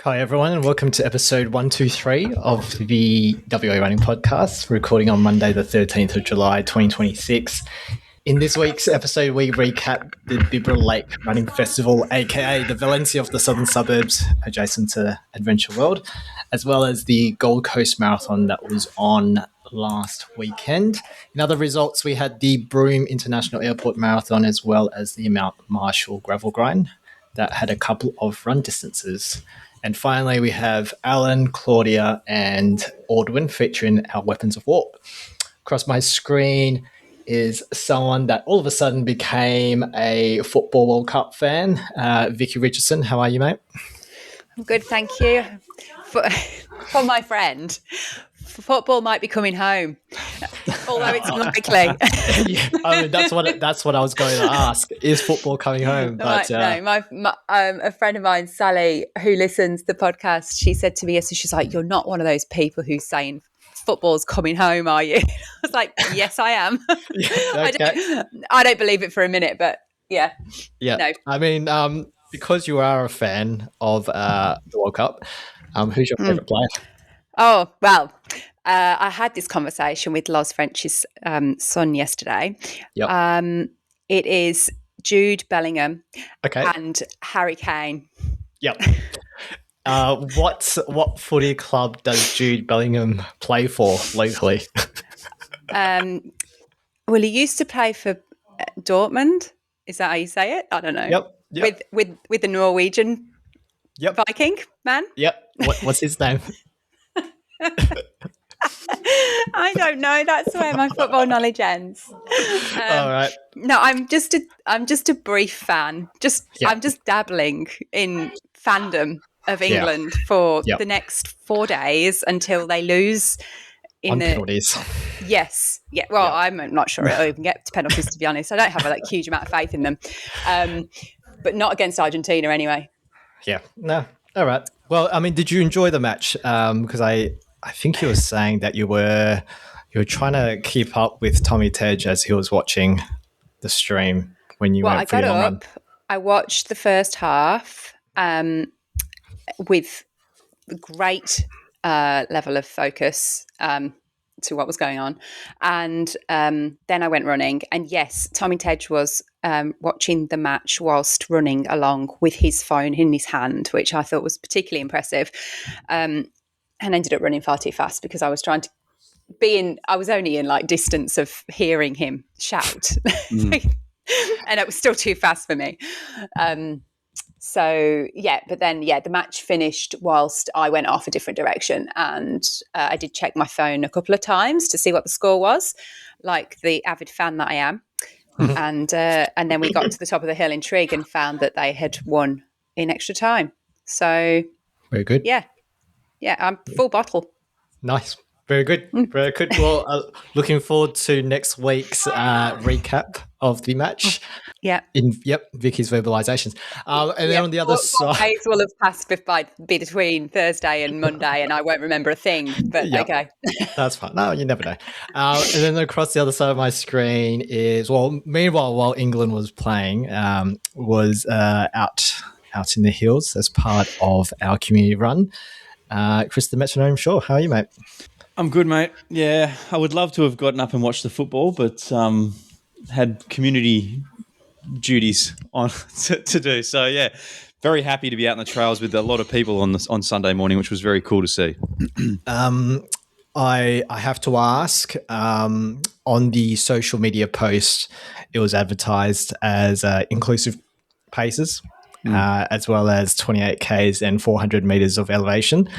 Hi everyone, and welcome to episode 123 of the WA Running Podcast, recording on Monday the 13th of July 2026. In this week's episode, we recap the Bibra Lake Running Festival, aka the Valencia of the southern suburbs adjacent to Adventure World, as well as the Gold Coast Marathon that was on last weekend. In other results, we had the Broome International Airport Marathon, as well as the Mount Marshall Gravel Grind that had a couple of run distances. And finally, we have Alan, Claudia, and Audwin featuring our weapons of war. Across my screen is someone that all of a sudden became a Football World Cup fan. Vici Richardson, how are you, mate? I'm good, thank you. For my friend, football might be coming home, although it's unlikely. Yeah, I mean, that's what I was going to ask. Is football coming home? But no, a friend of mine, Sally, who listens to the podcast, she said to me, so she's like, "You're not one of those people who's saying football's coming home, are you?" I was like, "Yes, I am." Yeah, okay. I don't believe it for a minute, but yeah. No. I mean, because you are a fan of the World Cup, who's your favourite player? Oh, well, I had this conversation with Loz French's son yesterday. Yep. It is Jude Bellingham Okay. and Harry Kane. Yep. What footy club does Jude Bellingham play for locally? Well, he used to play for Dortmund. Is that how you say it? I don't know. Yep. With the Norwegian Viking man. Yep. What's his name? I don't know. That's where my football knowledge ends. All right. No, I'm just a brief fan. I'm just dabbling in fandom of England for the next 4 days until they lose in the penalties. Yes. Yeah. Well, I'm not sure it'll even get to penalties, to be honest. I don't have a huge amount of faith in them, but not against Argentina anyway. Yeah. No. All right. Well, I mean, did you enjoy the match? Because I think you were saying that you were trying to keep up with Tommy Tej as he was watching the stream when you went for your long run. I watched the first half with great level of focus to what was going on, and then I went running. And yes, Tommy Tej was watching the match whilst running along with his phone in his hand, which I thought was particularly impressive. And ended up running far too fast because I was trying to I was only in distance of hearing him shout. And it was still too fast for me. But then the match finished whilst I went off a different direction, and I did check my phone a couple of times to see what the score was, like the avid fan that I am. And then we got to the top of the hill in Trig and found that they had won in extra time. So very good. Yeah, I'm full bottle. Nice. Very good. Very good. Well, looking forward to next week's recap of the match. Yeah. Vicky's verbalizations. And then on the other side. Days will have passed between Thursday and Monday, and I won't remember a thing, but okay. That's fine. No, you never know. And then across the other side of my screen is, meanwhile, while England was playing, was out in the hills as part of our community run. Chris the Metronome Shaw, how are you, mate? I'm good, mate. Yeah, I would love to have gotten up and watched the football, but had community duties on to do. So, yeah, very happy to be out in the trails with a lot of people on Sunday morning, which was very cool to see. I have to ask, on the social media post, it was advertised as inclusive paces. As well as 28 Ks and 400 meters of elevation.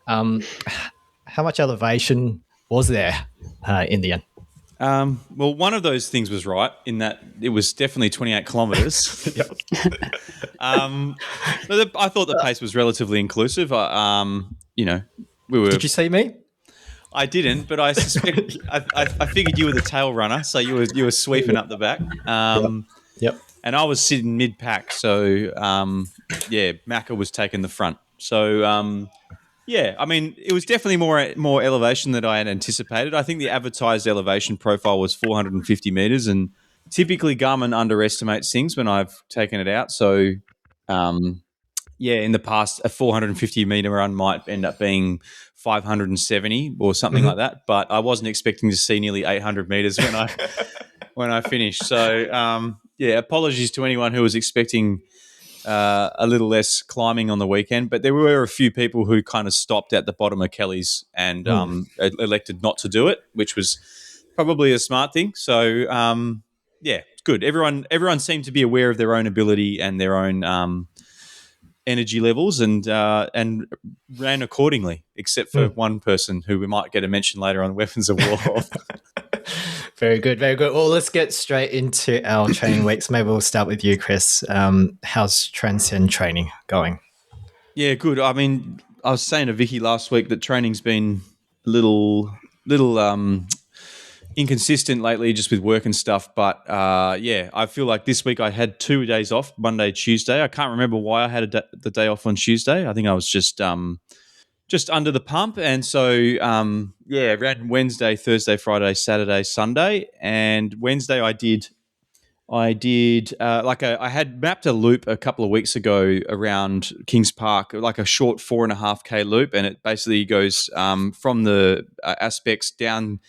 How much elevation was there in the end? Well, one of those things was right in that it was definitely 28 kilometres. I thought the pace was relatively inclusive. Did you see me? I didn't, but I suspect I figured you were the tail runner, so you were sweeping up the back. Yep. And I was sitting mid-pack, so, Macca was taking the front. So, I mean, it was definitely more elevation than I had anticipated. I think the advertised elevation profile was 450 metres, and typically Garmin underestimates things when I've taken it out. So, in the past, a 450 meter run might end up being 570 or something like that. But I wasn't expecting to see nearly 800 meters when I finished. So apologies to anyone who was expecting a little less climbing on the weekend. But there were a few people who kind of stopped at the bottom of Kelly's and elected not to do it, which was probably a smart thing. So it's good. Everyone seemed to be aware of their own ability and their own energy levels and ran accordingly, except for one person who we might get a mention later on Weapons of War. Very good, very good. Well, let's get straight into our training weeks. Maybe we'll start with you, Chris. How's Transcend training going? Yeah, good. I mean, I was saying to Vici last week that training's been a little inconsistent lately just with work and stuff. But I feel like this week I had 2 days off, Monday, Tuesday. I can't remember why I had the day off on Tuesday. I think I was just under the pump. And so, ran Wednesday, Thursday, Friday, Saturday, Sunday. And Wednesday I had mapped a loop a couple of weeks ago around Kings Park, like a short 4.5K loop. And it basically goes from the Aspects down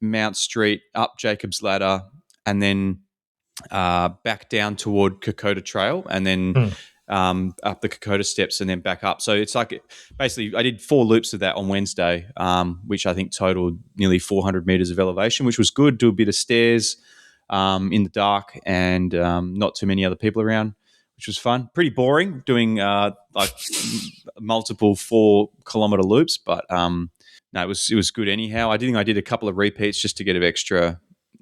Mount Street, up Jacob's Ladder, and then back down toward Kokoda Trail, and then up the Kokoda Steps, and then back up. So it's like basically I did 4 loops of that on Wednesday, which I think totaled nearly 400 meters of elevation, which was good. Do a bit of stairs in the dark and not too many other people around, which was fun. Pretty boring doing multiple 4-kilometer loops, but no, it was good anyhow. I did a couple of repeats just to get a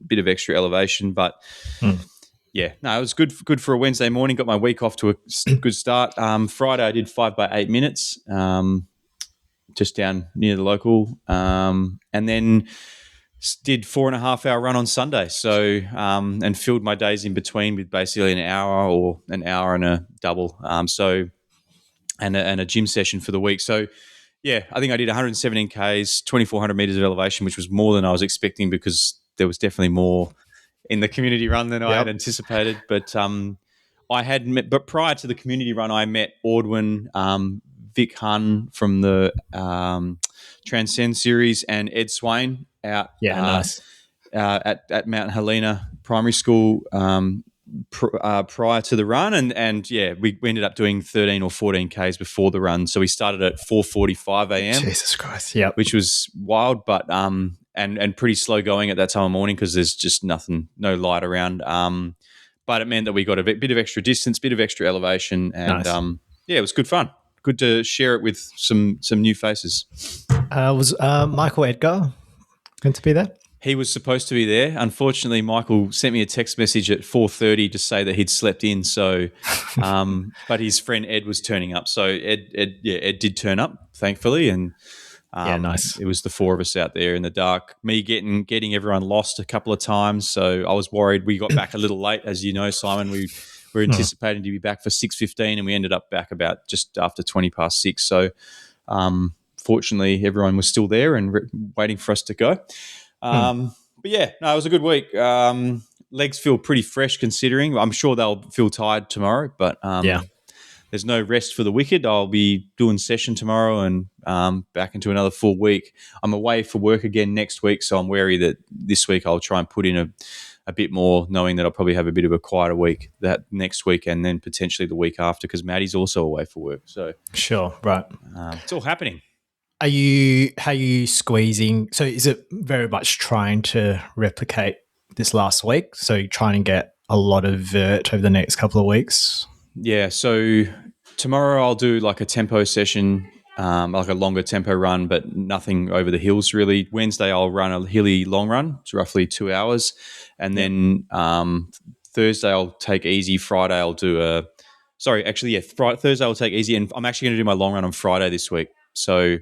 bit of extra elevation, but it was good for a Wednesday morning. Got my week off to a good start. Friday I did 5 by 8 minutes, just down near the local, and then did 4.5 hour run on Sunday. So and filled my days in between with basically an hour and a double. And a gym session for the week. So. Yeah, I think I did 117 Ks, 2,400 meters of elevation, which was more than I was expecting because there was definitely more in the community run than I had anticipated. But but prior to the community run, I met Audwin, Vic Hun from the Transcend series, and Ed Swain out Nice. At Mount Helena Primary School prior to the run, and we ended up doing 13 or 14 Ks before the run. So we started at 4:45 a.m. Jesus Christ, yeah, which was wild, but and pretty slow going at that time of morning because there's just no light around. But it meant that we got a bit of extra distance, bit of extra elevation, and nice. It was good fun. Good to share it with some new faces. Was Michael Edgar going to be there? He was supposed to be there. Unfortunately, Michael sent me a text message at 4:30 to say that he'd slept in. So, but his friend Ed was turning up. So Ed did turn up, thankfully, and nice. It was the 4 of us out there in the dark. Me getting everyone lost a couple of times. So I was worried. We got back a little late, as you know, Simon. We were anticipating to be back for 6:15, and we ended up back about just after 6:20. So, fortunately, everyone was still there and waiting for us to go. But it was a good week. Legs feel pretty fresh considering. I'm sure they'll feel tired tomorrow, but there's no rest for the wicked. I'll be doing session tomorrow and back into another full week. I'm away for work again next week, so I'm wary that this week I'll try and put in a bit more, knowing that I'll probably have a bit of a quieter week that next week and then potentially the week after because Maddie's also away for work. So sure, right. It's all happening. How are you squeezing? So is it very much trying to replicate this last week? So you're trying to get a lot of vert over the next couple of weeks? Yeah. So tomorrow I'll do like a tempo session, like a longer tempo run, but nothing over the hills really. Wednesday I'll run a hilly long run. It's roughly 2 hours. And then Thursday I'll take easy. Friday I'll do Thursday I'll take easy. And I'm actually going to do my long run on Friday this week. So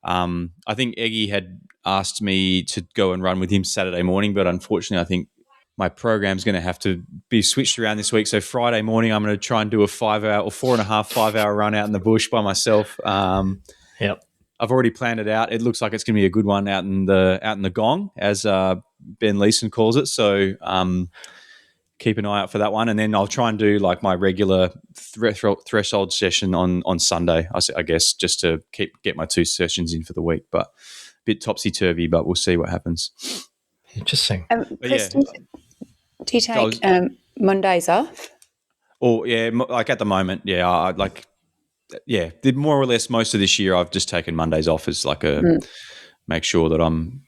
I think Eggy had asked me to go and run with him Saturday morning, but unfortunately I think my program's going to have to be switched around this week. So Friday morning I'm going to try and do a 5 hour or 5 hour run out in the bush by myself. Yep. I've already planned it out. It looks like it's going to be a good one out in the gong, as Ben Leeson calls it. So keep an eye out for that one. And then I'll try and do like my regular threshold session on Sunday, I guess, just to get my 2 sessions in for the week. But a bit topsy-turvy, but we'll see what happens. Interesting. Chris, do you take Mondays off? Or yeah, like at the moment, yeah, more or less most of this year I've just taken Mondays off as like make sure that I'm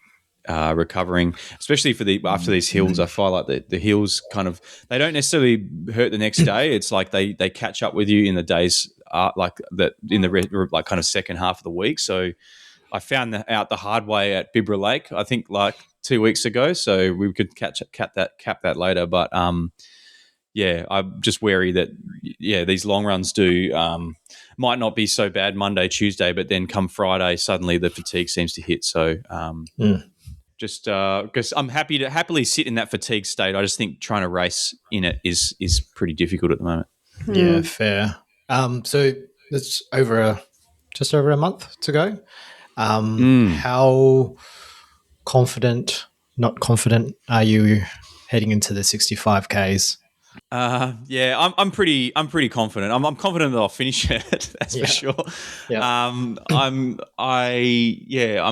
recovering, especially after these hills. I find like the hills kind of, they don't necessarily hurt the next day. It's like they catch up with you in the days like that in the like kind of second half of the week. So I found out the hard way at Bibra Lake, I think like 2 weeks ago. So we could cap that later. But yeah, I'm just wary that these long runs might not be so bad Monday, Tuesday, but then come Friday, suddenly the fatigue seems to hit. So just because I'm happily sit in that fatigue state. I just think trying to race in it is pretty difficult at the moment. Yeah, fair. So it's just over a month to go. How not confident are you heading into the 65Ks? Yeah, I'm pretty confident. I'm confident that I'll finish it. That's for sure. Yeah. I'm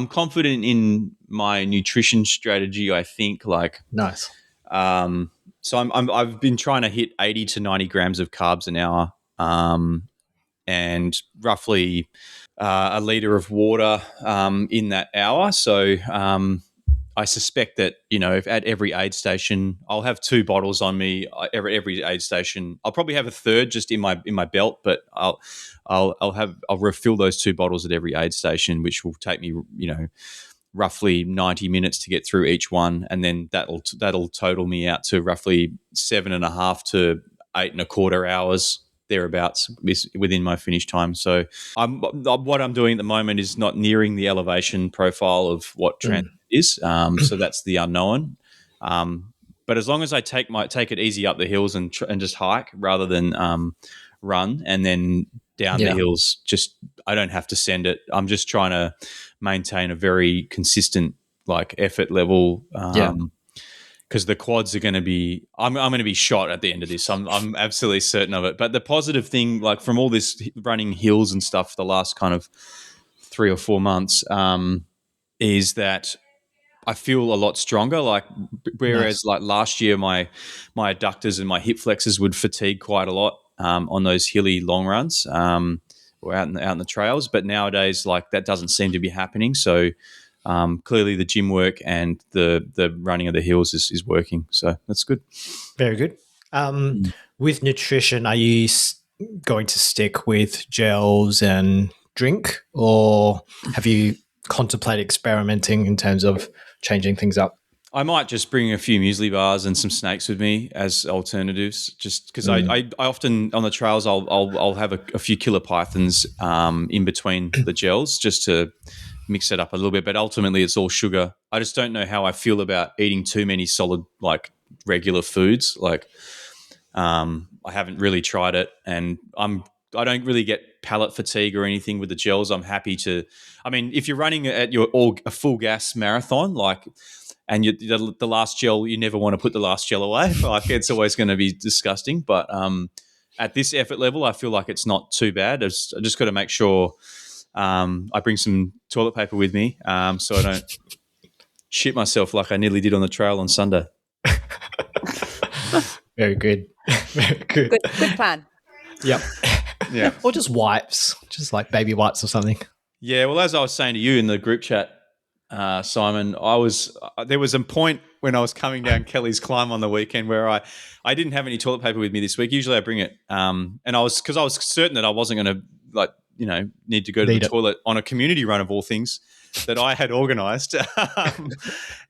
confident in my nutrition strategy. I think nice. So I've been trying to hit 80 to 90 grams of carbs an hour, and roughly a liter of water in that hour. So I suspect that, if at every aid station, I'll have 2 bottles on me. Every aid station, I'll probably have a third just in my belt, but I'll refill those 2 bottles at every aid station, which will take me, roughly 90 minutes to get through each one, and then that'll total me out to roughly 7.5 to 8.25 hours thereabouts within my finish time. So what I'm doing at the moment is not nearing the elevation profile of what trans is. So that's the unknown. But as long as I take it easy up the hills and just hike rather than run, and then down the hills, I don't have to send it. I'm just trying to maintain a very consistent effort level. Because the quads are going to be, I'm going to be shot at the end of this. I'm absolutely certain of it. But the positive thing, from all this running hills and stuff, the last kind of 3 or 4 months, is that I feel a lot stronger. Whereas last year, my adductors and my hip flexors would fatigue quite a lot on those hilly long runs or out in the trails. But nowadays, that doesn't seem to be happening. So clearly the gym work and the running of the hills is working. So that's good. Very good. With nutrition, are you going to stick with gels and drink, or have you contemplated experimenting in terms of changing things up? I might just bring a few muesli bars and some snakes with me as alternatives, just because I often on the trails I'll have a few killer pythons in between the gels just to mix it up a little bit. But ultimately it's all sugar. I just don't know how I feel about eating too many solid regular foods. I haven't really tried it, and I don't really get palate fatigue or anything with the gels. I'm happy to. I mean, if you're running at a full gas marathon, and the last gel, you never want to put the last gel away. It's always going to be disgusting. But at this effort level, I feel like it's not too bad. I just got to make sure I bring some toilet paper with me so I don't shit myself like I nearly did on the trail on Sunday. Very good. Very good. Good plan. Yep. Yeah. Or just wipes, just baby wipes or something. Yeah. Well, as I was saying to you in the group chat, Simon, there was a point when I was coming down Kelly's climb on the weekend where I didn't have any toilet paper with me this week. Usually I bring it, and because I was certain that I wasn't going to need to go to the toilet on a community run of all things that I had organised.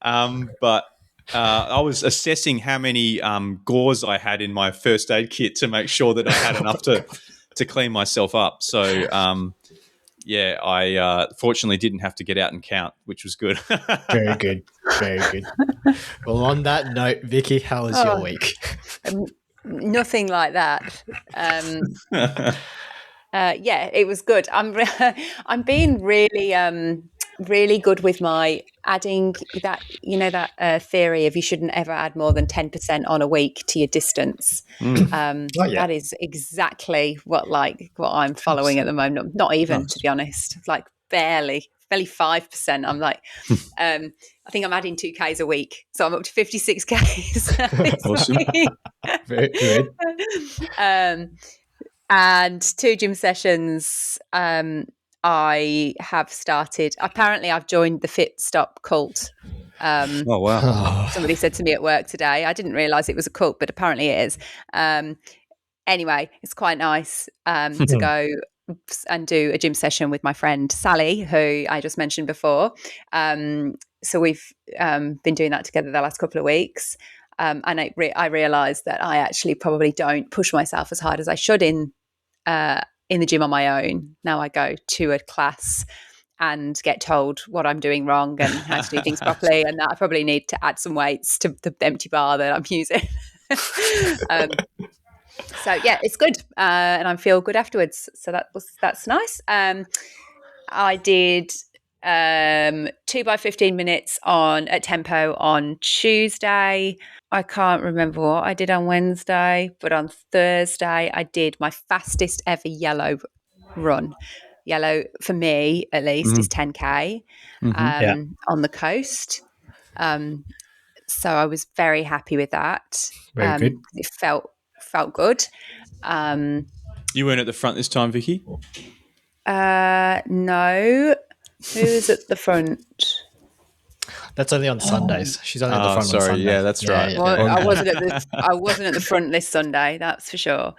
But I was assessing how many gauze I had in my first aid kit to make sure that I had enough to clean myself up. So, I fortunately didn't have to get out and count, which was good. Very good. Very good. Well, on that note, Vicky, how was your week? Nothing like that. It was good. I'm being really really good with my adding that, that theory of you shouldn't ever add more than 10% on a week to your distance. That is exactly what I'm following at the moment. Not even, to be honest, like barely 5%. I'm like, I think I'm adding 2Ks a week. So I'm up to 56Ks. Awesome. Very good. And 2 gym sessions. I have started. Apparently, I've joined the Fit Stop cult. Oh, wow. Somebody said to me at work today. I didn't realise it was a cult, but apparently it is. Anyway, it's quite nice to go and do a gym session with my friend Sally, who I just mentioned before. So we've been doing that together the last couple of weeks. And I realised that I actually probably don't push myself as hard as I should in the gym on my own. Now I go to a class and get told what I'm doing wrong and how to do things properly, and that I probably need to add some weights to the empty bar that I'm using. So yeah, it's good, and I feel good afterwards. So that's nice. I did 2 by 15 minutes at tempo on Tuesday. I can't remember what I did on Wednesday, but on Thursday I did my fastest ever yellow run. Yellow, for me at least, is 10K on the coast. So I was very happy with that. Very good. It felt good. You weren't at the front this time, Vicky? No. Who's at the front? That's only on Sundays. She's only at the front on Sunday. Yeah, that's right. Well, I wasn't at the front this Sunday, that's for sure.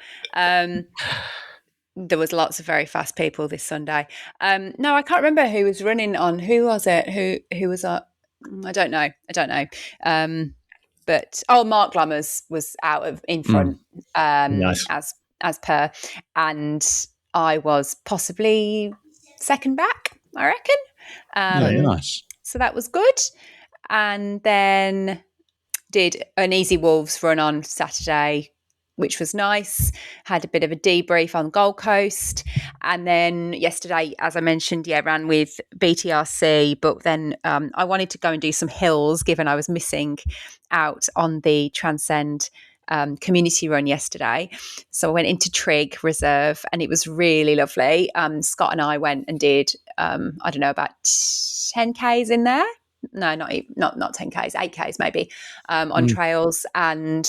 There was lots of very fast people this Sunday. No, I can't remember who was running on. Who was it? Who was up? I don't know. But Mark Lammers was in front, nice. as per, and I was possibly second back, I reckon. Nice. So that was good. And then did an Easy Wolves run on Saturday, which was nice. Had a bit of a debrief on Gold Coast. And then yesterday, as I mentioned, ran with BTRC. But then I wanted to go and do some hills, given I was missing out on the Transcend Community Run yesterday. So I went into Trig Reserve, and it was really lovely. Scott and I went and did, I don't know, about 10Ks in there. No, not 10Ks, 8Ks maybe, on trails, and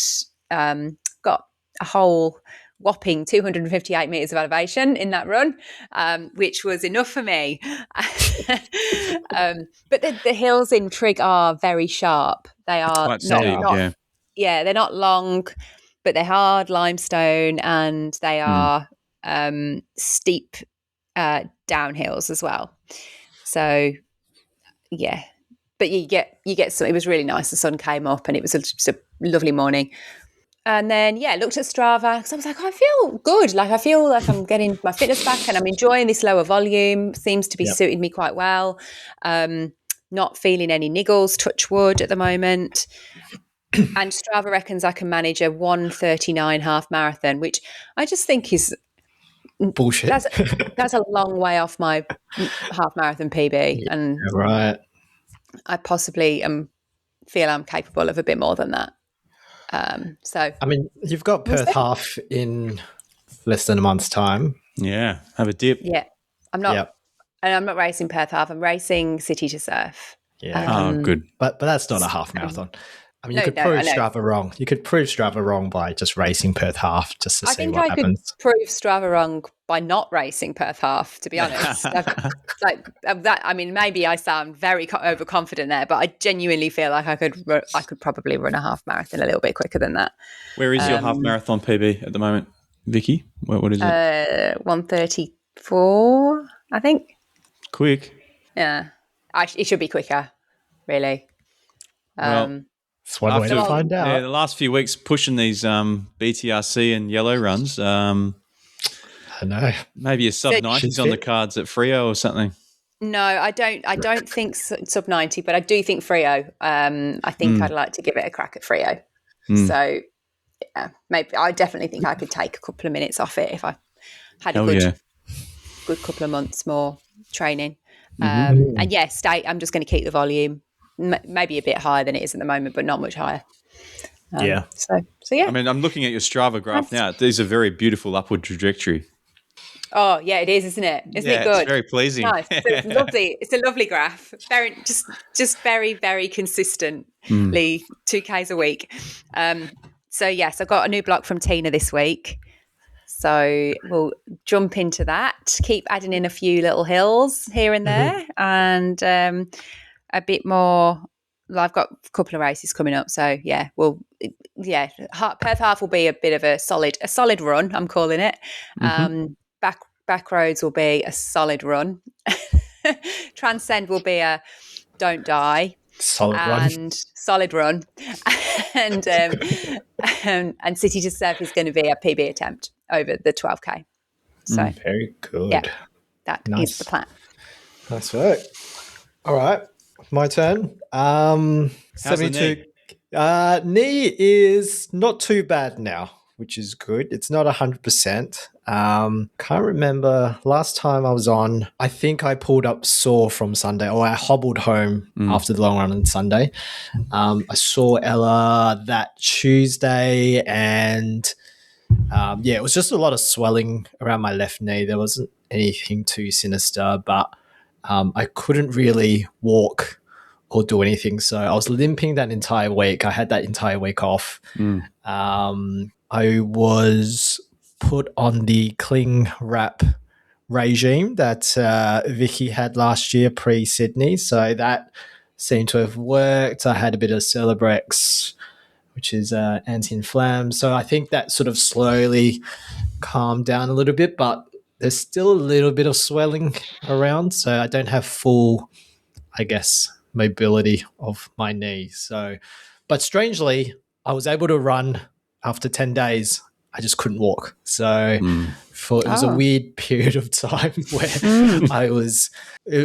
got a whole whopping 258 metres of elevation in that run, which was enough for me. But the hills in Trig are very sharp. They are quite steep, they're not long, but they're hard limestone, and they are steep downhills as well. So yeah, but you get some. It was really nice. The sun came up, and it was just a lovely morning. And then looked at Strava, because I was like, I feel good. Like I feel like I'm getting my fitness back, and I'm enjoying this lower volume. Seems to be suiting me quite well. Not feeling any niggles, touch wood at the moment. And Strava reckons I can manage a 1:39 half marathon, which I just think is bullshit. That's a long way off my half marathon PB, and right. I possibly feel I'm capable of a bit more than that. So I mean, you've got Perth half in less than a month's time. Yeah, have a dip. Yeah, I'm not, and I'm not racing Perth half. I'm racing City to Surf. Yeah, good. But that's not a half marathon. I mean, you could prove Strava wrong. You could prove Strava wrong by just racing Perth half, just to see what happens. I could prove Strava wrong by not racing Perth half, to be honest. I mean, maybe I sound very overconfident there, but I genuinely feel like I could probably run a half marathon a little bit quicker than that. Where is your half marathon PB at the moment, Vicky? What is it? 1:34, I think. Quick. Yeah, it should be quicker, really. It's one way to find out. Yeah, the last few weeks pushing these BTRC and yellow runs. I know. Maybe a sub-90s on the cards at Freo or something. No, I don't think sub-90, but I do think Freo. I think I'd like to give it a crack at Freo. So yeah, maybe I definitely think I could take a couple of minutes off it if I had a good couple of months more training. And I'm just going to keep the volume maybe a bit higher than it is at the moment, but not much higher. So yeah. I mean, I'm looking at your Strava graph now. There's a very beautiful upward trajectory. Oh yeah, it is, isn't it? Isn't it good? It's very pleasing. Nice. It's lovely. It's a lovely graph. Very, just very, very consistently 2Ks a week. So yes, I got a new block from Tina this week. So we'll jump into that. Keep adding in a few little hills here and there, and a bit more. I've got a couple of races coming up, so yeah, Perth Half will be a bit of a solid run. I'm calling it. Back roads will be a solid run. Transcend will be a don't die. Solid run. And City to Surf is going to be a PB attempt over the 12K. So very good. Yeah, that is the plan. Nice work. All right, my turn. How's 72. The knee is not too bad now, which is good. It's not 100%. Can't remember last time I was on. I think I pulled up sore from Sunday, or I hobbled home after the long run on Sunday. I saw Ella that Tuesday, and it was just a lot of swelling around my left knee. There wasn't anything too sinister, but I couldn't really walk or do anything. So I was limping that entire week. I had that entire week off. I was put on the cling wrap regime that Vici had last year pre-Sydney. So that seemed to have worked. I had a bit of Celebrex, which is anti-inflammatory. So I think that sort of slowly calmed down a little bit, but there's still a little bit of swelling around. So I don't have full, I guess, mobility of my knee. So, but strangely, I was able to run after 10 days. I just couldn't walk. So it was a weird period of time where I was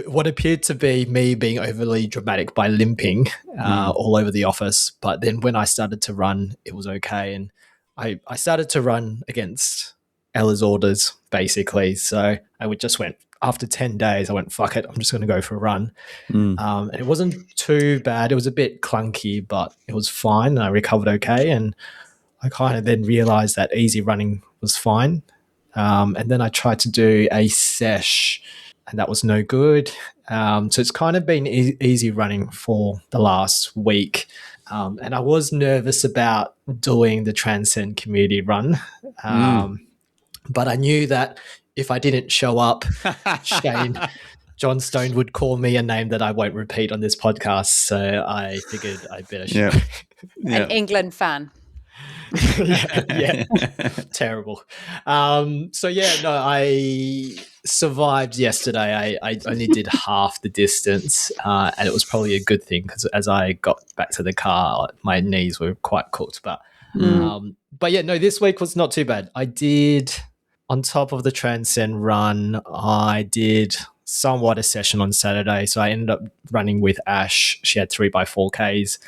what appeared to be me being overly dramatic by limping all over the office. But then when I started to run, it was okay. And I started to run against Ella's orders, basically. So I just went, after 10 days, I went, fuck it, I'm just going to go for a run. And it wasn't too bad. It was a bit clunky, but it was fine. And I recovered okay. And I kind of then realized that easy running was fine. And then I tried to do a sesh, and that was no good. So it's kind of been easy running for the last week. And I was nervous about doing the Transcend Community Run. But I knew that if I didn't show up, John Stone would call me a name that I won't repeat on this podcast. So I figured I better show up. An England fan. yeah. Terrible. I survived yesterday. I only did half the distance, and it was probably a good thing because as I got back to the car, my knees were quite cooked. But this week was not too bad. I did, on top of the Transcend run, I did somewhat a session on Saturday. So I ended up running with Ash. She had 3x4Ks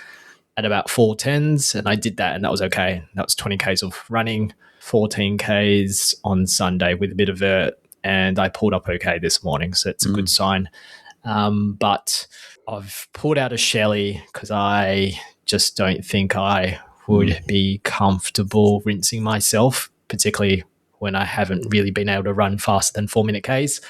at about 4:10s, and I did that, and that was okay. That was 20Ks of running, 14Ks on Sunday with a bit of vert, and I pulled up okay this morning, so it's a good sign. But I've pulled out a Shelley because I just don't think I would be comfortable rinsing myself, particularly when I haven't really been able to run faster than 4-minute Ks,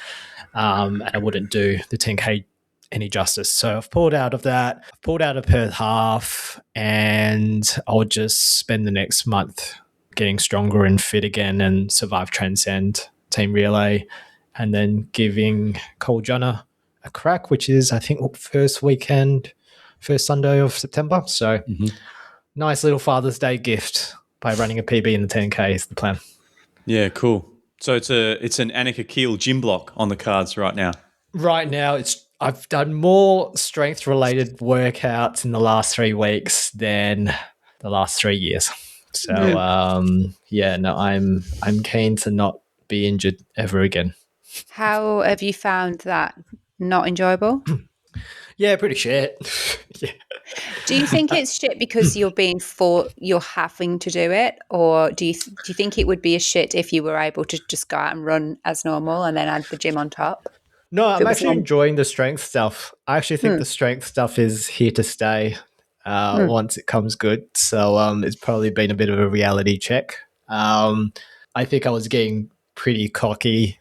and I wouldn't do the 10K any justice. So I've pulled out of that. I've pulled out of Perth Half, and I'll just spend the next month getting stronger and fit again and survive Transcend Team Relay, and then giving Coljana a crack, which is, I think, first Sunday of September. So nice little Father's Day gift by running a PB in the 10K is the plan. Yeah, cool. So it's an Annika Keel gym block on the cards right now. Right now, I've done more strength-related workouts in the last 3 weeks than the last 3 years. So, I'm keen to not be injured ever again. How have you found that? Not enjoyable? Yeah, pretty shit. Yeah. Do you think it's shit because you're having to do it, or do you think it would be a shit if you were able to just go out and run as normal and then add the gym on top? No, If it I'm was actually on. enjoying the strength stuff. I actually think the strength stuff is here to stay once it comes good. So it's probably been a bit of a reality check. I think I was getting pretty cocky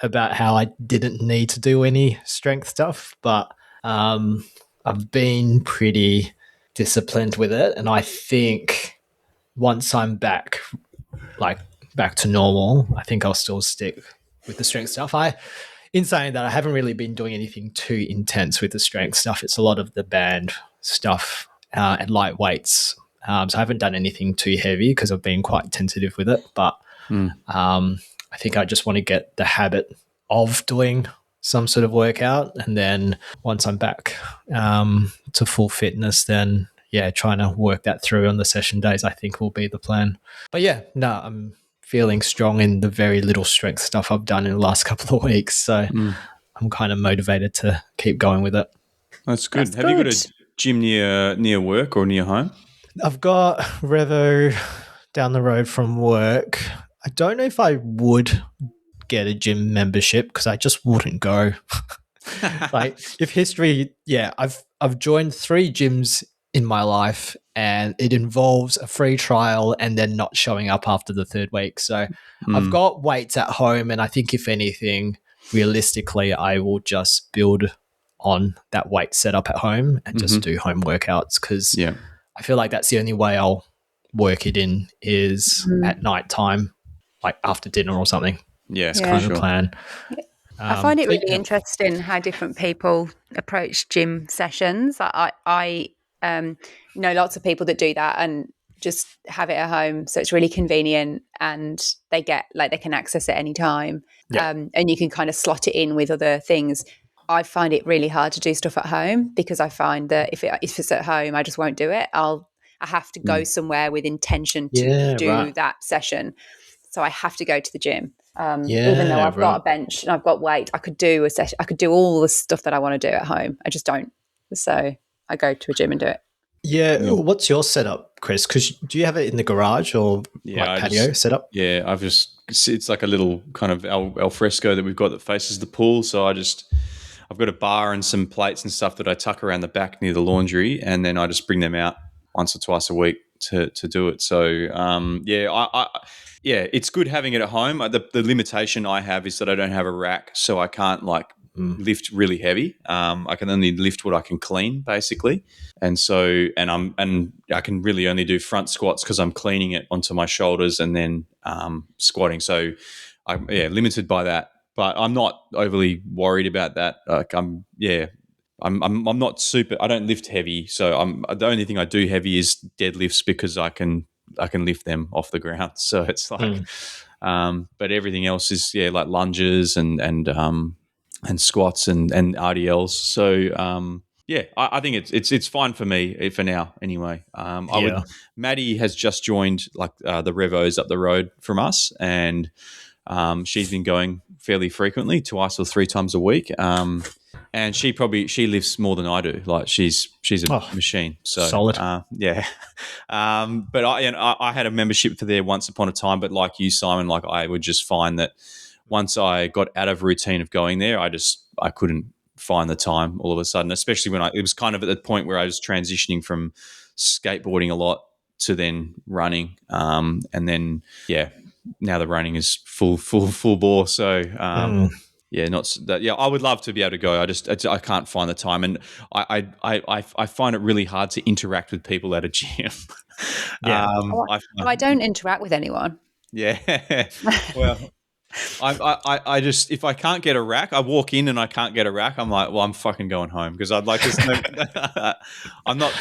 about how I didn't need to do any strength stuff, but I've been pretty disciplined with it. And I think once I'm back, like back to normal, I think I'll still stick with the strength stuff. In saying that, I haven't really been doing anything too intense with the strength stuff. It's a lot of the band stuff and light weights. So I haven't done anything too heavy because I've been quite tentative with it. But I think I just want to get the habit of doing some sort of workout. And then once I'm back to full fitness, then trying to work that through on the session days, I think will be the plan. But I'm feeling strong in the very little strength stuff I've done in the last couple of weeks. So I'm kind of motivated to keep going with it. That's good. That's Have you got good. a gym near work or near home? I've got Revo down the road from work. I don't know if I would get a gym membership because I just wouldn't go. Like if history, I've joined 3 gyms in my life and it involves a free trial and then not showing up after the 3rd week. So I've got weights at home, and I think if anything, realistically, I will just build on that weight setup at home and just do home workouts because I feel like that's the only way I'll work it in is at night time, like after dinner or something. Yeah, It's kind of the plan. I find it really interesting how different people approach gym sessions. I know lots of people that do that and just have it at home, so it's really convenient, and they can access it anytime, and you can kind of slot it in with other things. I find it really hard to do stuff at home because I find that if it's at home, I just won't do it. I have to go somewhere with intention to do that session, so I have to go to the gym. Even though I've got a bench and I've got weight, I could do a session. I could do all the stuff that I want to do at home. I just don't. So I go to a gym and do it. Yeah. What's your setup, Chris? Because do you have it in the garage or patio setup? Yeah, it's like a little kind of al fresco that we've got that faces the pool. So I've got a bar and some plates and stuff that I tuck around the back near the laundry, and then I just bring them out once or twice a week to do it. So it's good having it at home. The limitation I have is that I don't have a rack, so I can't lift really heavy. I can only lift what I can clean, basically, and I can really only do front squats because I'm cleaning it onto my shoulders and then squatting. So I'm limited by that, but I'm not overly worried about that. I'm not super. I don't lift heavy, so the only thing I do heavy is deadlifts because I can lift them off the ground. So it's like, but everything else is like lunges and squats and RDLs. So I think it's fine for me for now anyway. Maddie has just joined the Revos up the road from us, and she's been going fairly frequently, 2 or 3 times a week. And she lifts more than I do. Like she's a machine. So solid. But I had a membership for there once upon a time. But like you, Simon, I would just find that once I got out of routine of going there, I couldn't find the time all of a sudden. Especially when it was kind of at the point where I was transitioning from skateboarding a lot to then running, and then now the running is full bore. So. Not that. Yeah, I would love to be able to go. I can't find the time, and I find it really hard to interact with people at a gym. I don't interact with anyone. Yeah, well, I just if I can't get a rack, I walk in and I can't get a rack. I'm like, well, I'm fucking going home because I'm not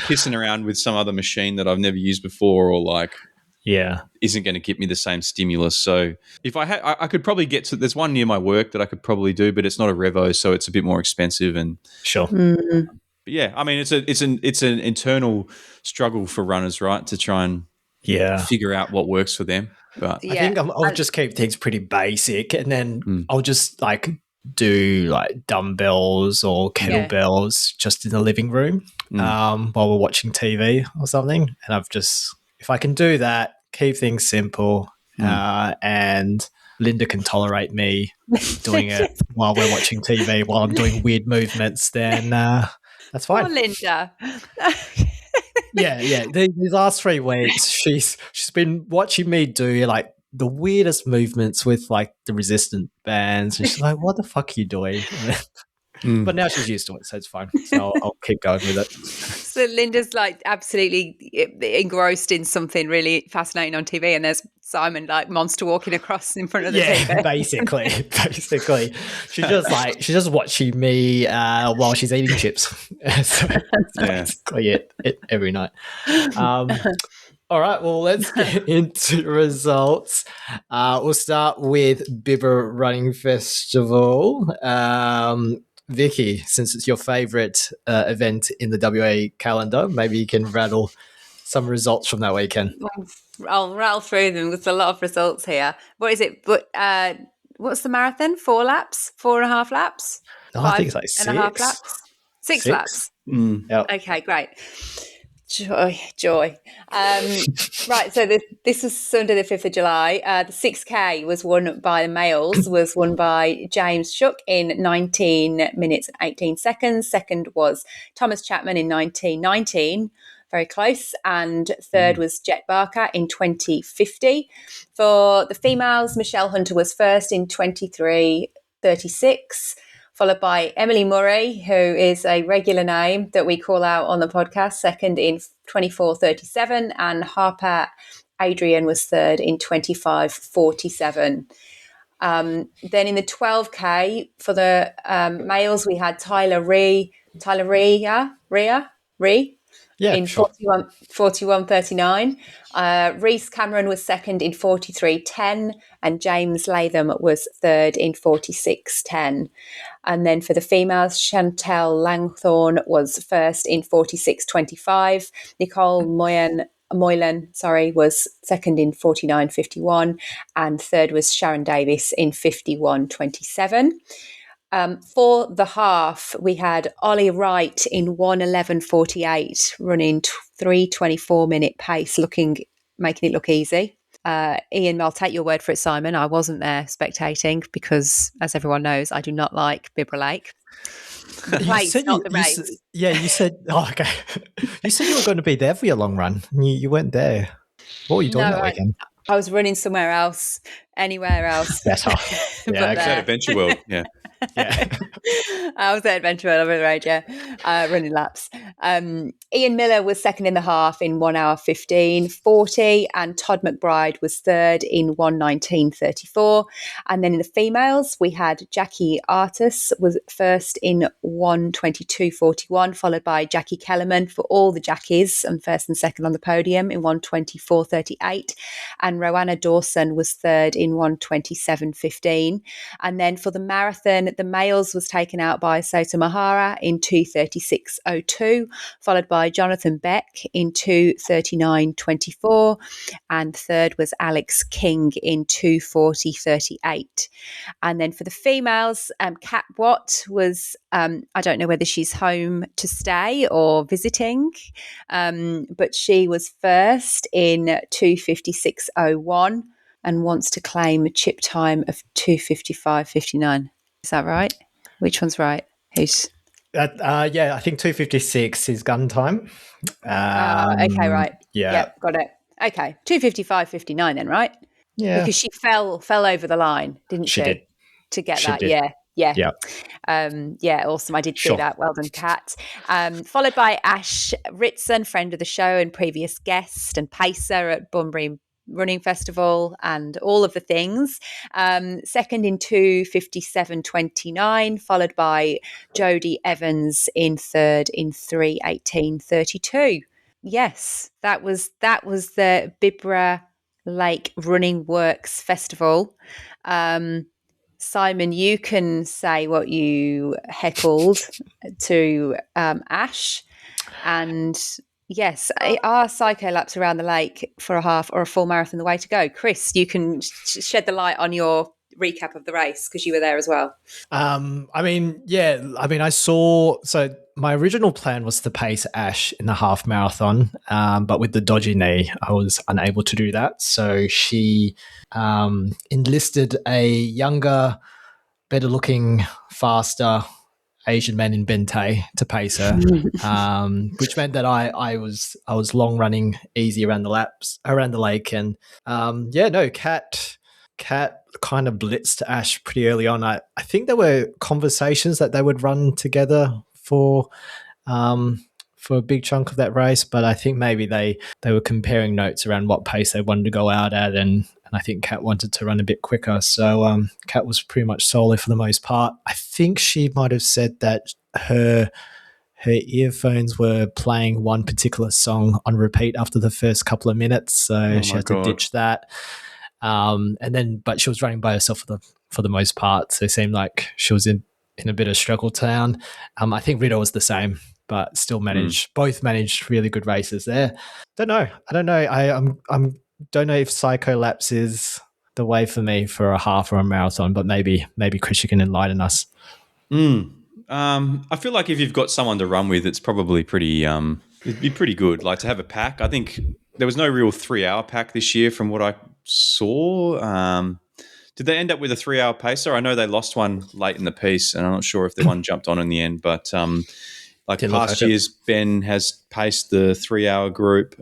pissing around with some other machine that I've never used before or isn't going to give me the same stimulus. So if I could probably get to. There's one near my work that I could probably do, but it's not a Revo, so it's a bit more expensive. And sure, but I mean, it's an internal struggle for runners, right, to try and figure out what works for them. But I think I'll just keep things pretty basic, and then I'll just do dumbbells or kettlebells just in the living room while we're watching TV or something. And if I can do that, keep things simple, and Linda can tolerate me doing it while we're watching TV, while I'm doing weird movements, then that's fine. Oh, Linda. Yeah. These last 3 weeks, she's been watching me do like the weirdest movements with like the resistant bands, and she's like, "What the fuck are you doing?" But now she's used to it, so it's fine. So I'll keep going with it. So Linda's like absolutely engrossed in something really fascinating on TV, and there's Simon like monster walking across in front of the TV. Basically, she's just watching me while she's eating chips. So that's basically it every night. All right, well, let's get into results. We'll start with Bibra Running Festival. Vicky, since it's your favourite event in the WA calendar, maybe you can rattle some results from that weekend. I'll rattle through them. There's a lot of results here. What is it? But what's the marathon? 4 laps? 4.5 laps? Oh, I think it's like 6. 5.5 laps? 6 laps. Yep. Okay, great. Joy. Right, so this was Sunday the 5th of July. The 6K was won by the males, was won by James Shook in 19 minutes and 18 seconds. Second was Thomas Chapman in 1919, very close. And third was Jet Barker in 2050. For the females, Michelle Hunter was first in 23:36. Followed by Emily Murray, who is a regular name that we call out on the podcast, second in 24:37, and Harper Adrian was third in 25:47. Then in the 12K for the males, we had Tyler Rhea in sure. 41:39. Reese Cameron was second in 43:10, and James Latham was third in 46:10. And then for the females, Chantel Langthorne was first in 46:25. Nicole Moylan was second in 49:51, and third was Sharon Davis in 51:27. For the half, we had Ollie Wright in 1:11:48, running 3:24 minute pace, making it look easy. Ian, I'll take your word for it, Simon. I wasn't there spectating because, as everyone knows, I do not like Bibra Lake. The place, not the race. You said, oh, okay. You said you were going to be there for your long run. You weren't there. What were you doing that weekend? I was running somewhere else, anywhere else. Better. Yeah, at Adventure World. Yeah. Yeah. I was at Adventure World over the road, running laps. Ian Miller was second in the half in 1:15:40, and Todd McBride was third in 1:19:34. And then in the females, we had Jackie Artis was first in 1:22:41, followed by Jackie Kellerman for all the Jackies, and first and second on the podium in 1:24:38. And Roanna Dawson was third in 1:27:15. And then for the marathon, the males was taken out by Sota Mahara in 2:36:02, followed by Jonathan Beck in 2:39:24, and third was Alex King in 2:40:38. And then for the females, Kat Watt was, I don't know whether she's home to stay or visiting, but she was first in 2:56:01 and wants to claim a chip time of 2:55:59. Is that right? Which one's right? Who's? I think 2:56 is gun time. Okay, right. Yeah. Yep, got it. Okay, 2:55:59 then, right? Yeah. Because she fell over the line, didn't she? She did. To get She that, did. yeah. Awesome. I did see that. Well done, Kat. Followed by Ash Ritson, friend of the show and previous guest and pacer at Broome Running Festival and all of the things. Second in 2:57:29, followed by Jodie Evans in third in 3:18:32. Yes, that was the Bibra Lake Runningworks Festival. Simon, you can say what you heckled to Ash. And yes, are cycle laps around the lake for a half or a full marathon the way to go? Chris, you can shed the light on your recap of the race because you were there as well. I saw, so my original plan was to pace Ash in the half marathon, but with the dodgy knee, I was unable to do that. So she enlisted a younger, better looking, faster Asian man in Bente to pace her, which meant that I was long running easy around the laps, around the lake. And Kat kind of blitzed Ash pretty early on. I think there were conversations that they would run together for a big chunk of that race, but I think maybe they were comparing notes around what pace they wanted to go out at, and I think Kat wanted to run a bit quicker. So Kat was pretty much solo for the most part. I think she might have said that her earphones were playing one particular song on repeat after the first couple of minutes, so she had to ditch that. But she was running by herself for the most part, so it seemed like she was in a bit of struggle town. I think Rita was the same, but still both managed really good races there. I don't know. I'm don't know if psycho laps is the way for me for a half or a marathon, but maybe Chris, you can enlighten us. I feel like if you've got someone to run with, it's probably pretty. It'd be pretty good. Like to have a pack. I think there was no real 3-hour pack this year, from what I saw. Did they end up with a 3-hour pacer? I know they lost one late in the piece, and I'm not sure if the one jumped on in the end. But past years, Ben has paced the 3-hour group.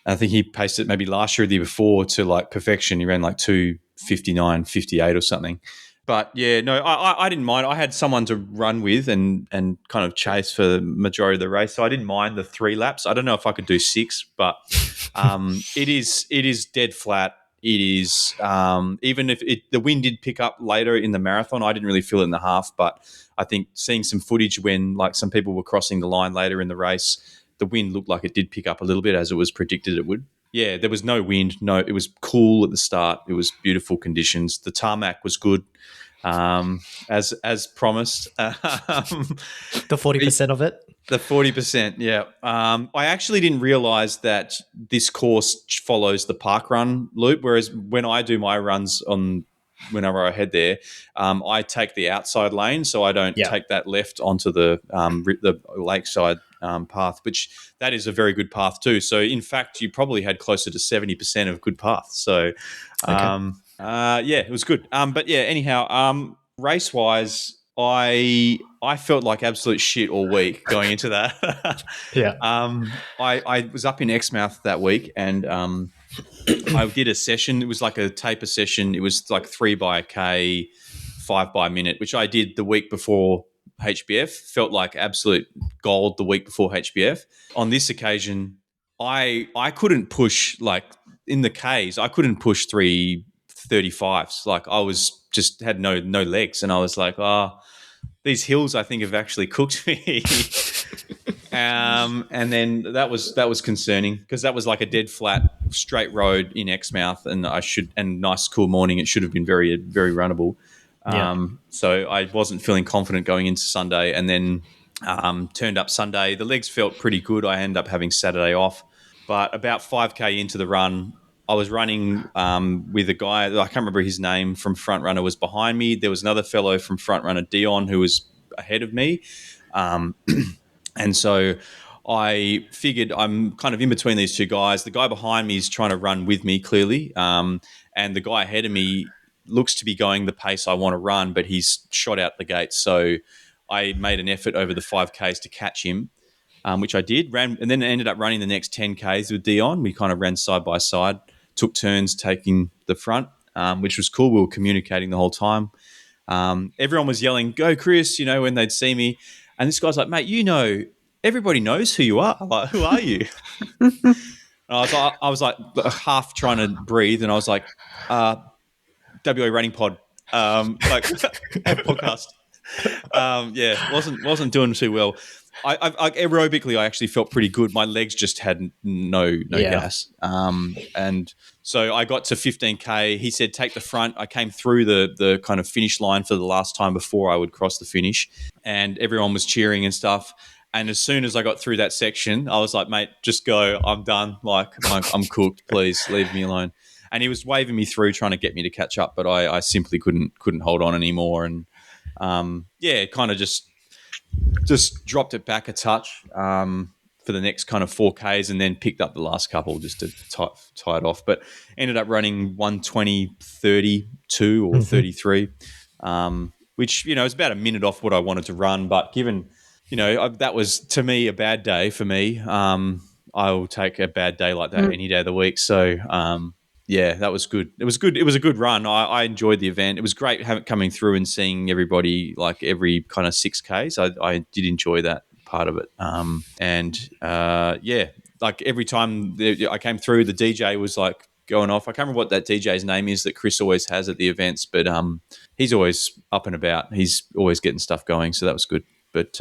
I think he paced it maybe last year or the year before to like perfection. He ran like 2:59:58 or something. But yeah, no, I didn't mind. I had someone to run with and kind of chase for the majority of the race, so I didn't mind the 3 laps. I don't know if I could do 6, but it is dead flat. It is even if the wind did pick up later in the marathon, I didn't really feel it in the half. But I think seeing some footage when like some people were crossing the line later in the race, the wind looked like it did pick up a little bit, as it was predicted it would. Yeah, there was no wind. No, it was cool at the start. It was beautiful conditions. The tarmac was good, as promised. The 40% of it? The 40%, yeah. I actually didn't realise that this course follows the park run loop, whereas when I do my runs whenever I head there, I take the outside lane, so I don't take that left onto the lakeside path, which that is a very good path too. So in fact, you probably had closer to 70% of good path. So it was good. But yeah, anyhow, race wise, I felt like absolute shit all week going into that. I was up in Exmouth that week, and I did a session. It was like a taper session. It was like 3 by K, 5 by minute, which I did the week before HBF. Felt like absolute gold the week before HBF. On this occasion, I couldn't push, like in the Ks, I couldn't push 3:35s. Like I was just had no legs, and I was like, these hills I think have actually cooked me. And then that was concerning, because that was like a dead flat straight road in Exmouth, and nice cool morning. It should have been very, very runnable. So I wasn't feeling confident going into Sunday, and then turned up Sunday. The legs felt pretty good. I ended up having Saturday off, but about 5K into the run, I was running with a guy, I can't remember his name, from Front Runner was behind me. There was another fellow from Front Runner, Dion, who was ahead of me. And so I figured I'm kind of in between these two guys. The guy behind me is trying to run with me, clearly. And the guy ahead of me looks to be going the pace I want to run, but he's shot out the gate. So I made an effort over the 5Ks to catch him, which I did. Ran, and then ended up running the next 10Ks with Dion. We kind of ran side by side, took turns taking the front, which was cool. We were communicating the whole time. Everyone was yelling, "Go, Chris," when they'd see me. And this guy's like, "Mate, everybody knows who you are. Like, who are you?" And I was like half trying to breathe, and I was like, WA Running Pod, podcast. Wasn't doing too well. I aerobically, I actually felt pretty good. My legs just had no gas. And so I got to 15K. He said, "Take the front." I came through the kind of finish line for the last time before I would cross the finish, and everyone was cheering and stuff. And as soon as I got through that section, I was like, "Mate, just go. I'm done. Like, I'm cooked. Please leave me alone." and he was waving me through, trying to get me to catch up, but I simply couldn't hold on anymore, and kind of just dropped it back a touch for the next kind of 4Ks, and then picked up the last couple just to tie it off. But ended up running 1:20:32 or 33, which is about a minute off what I wanted to run. But given that was to me a bad day for me, I will take a bad day like that any day of the week. So that was good. It was good. It was a good run. I enjoyed the event. It was great coming through and seeing everybody like every kind of 6Ks. I did enjoy that part of it. Like every time I came through, the DJ was like going off. I can't remember what that DJ's name is that Chris always has at the events, but he's always up and about. He's always getting stuff going, so that was good. But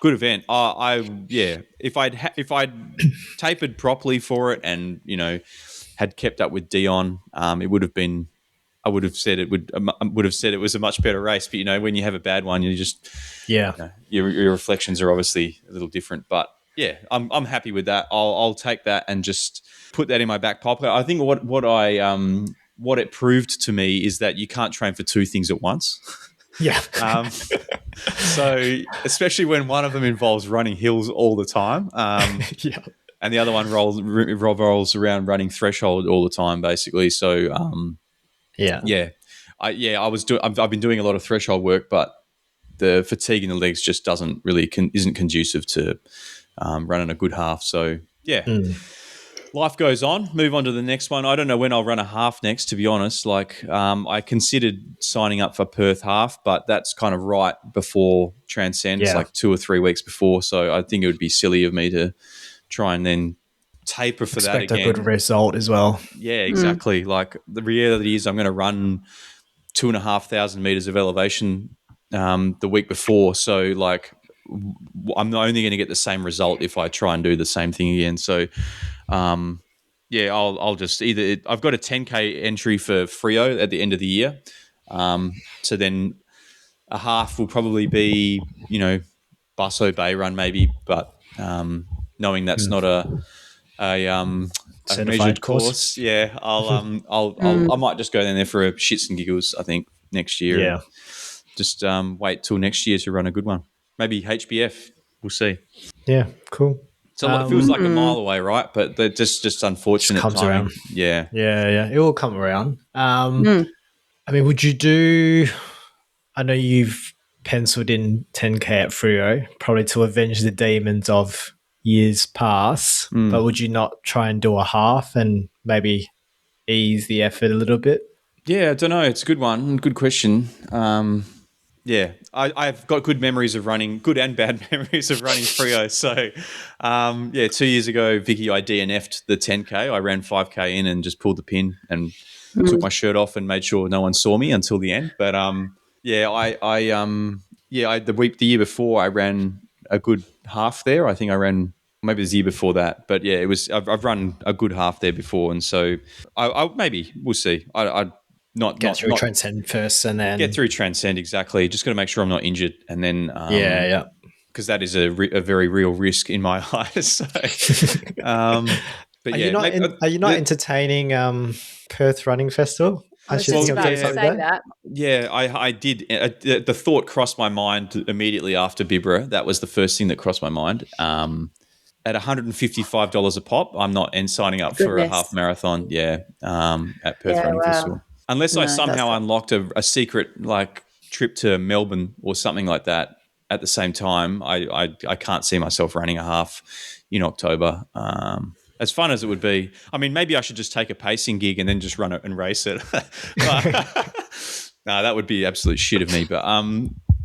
good event. If I'd tapered properly for it and had kept up with Dion, it would have been. I would have said it was a much better race. But when you have a bad one, you just your reflections are obviously a little different. But I'm happy with that. I'll take that and just put that in my back pocket. I think what it proved to me is that you can't train for two things at once. Yeah. So especially when one of them involves running hills all the time. And the other one revolves around running threshold all the time, basically. So I've been doing a lot of threshold work, but the fatigue in the legs just isn't conducive to running a good half. So life goes on. Move on to the next one. I don't know when I'll run a half next, to be honest. Like I considered signing up for Perth half, but that's kind of right before Transcend. It's like 2 or 3 weeks before. So I think it would be silly of me to try and then taper for that again. Expect a good result as well. Yeah, exactly. Like the reality is I'm going to run 2,500 meters of elevation the week before. So like I'm only going to get the same result if I try and do the same thing again. So I'll just I've got a 10K entry for Freo at the end of the year. So then a half will probably be, Basso Bay run maybe, but knowing that's not a measured course. Yeah, I might just go down there for a shits and giggles, I think, next year. Yeah. Just wait till next year to run a good one. Maybe HBF. We'll see. Yeah, cool. So it feels like a mile away, right? But they're just unfortunate. Comes timing. around. Yeah. It will come around. I mean, would you do? I know you've penciled in 10K at Freo, probably to avenge the demons of years past. But would you not try and do a half and maybe ease the effort a little bit? Yeah, I don't know. It's a good one. Good question. I've got good memories of running, good and bad memories of running Freo. So, 2 years ago, Vici, I DNF'd the 10K. I ran 5K in and just pulled the pin and took my shirt off and made sure no one saw me until the end. But the year before I ran a good half there. I think I ran maybe the year before that, but it was. I've run a good half there before, and so I maybe we'll see. I not get through Transcend first, and then get through Transcend exactly. Just got to make sure I'm not injured, and then because that is a very real risk in my eyes. So, but are you not entertaining Perth Running Festival? I should say that. Yeah, I did. The thought crossed my mind immediately after Bibra. That was the first thing that crossed my mind. At $155 a pop, I'm not signing up for a half marathon. At Perth Running Festival, unless I somehow unlocked a secret trip to Melbourne or something like that at the same time. I can't see myself running a half in October. As fun as it would be, I mean, maybe I should just take a pacing gig and then just run it and race it. No, that would be absolute shit of me. But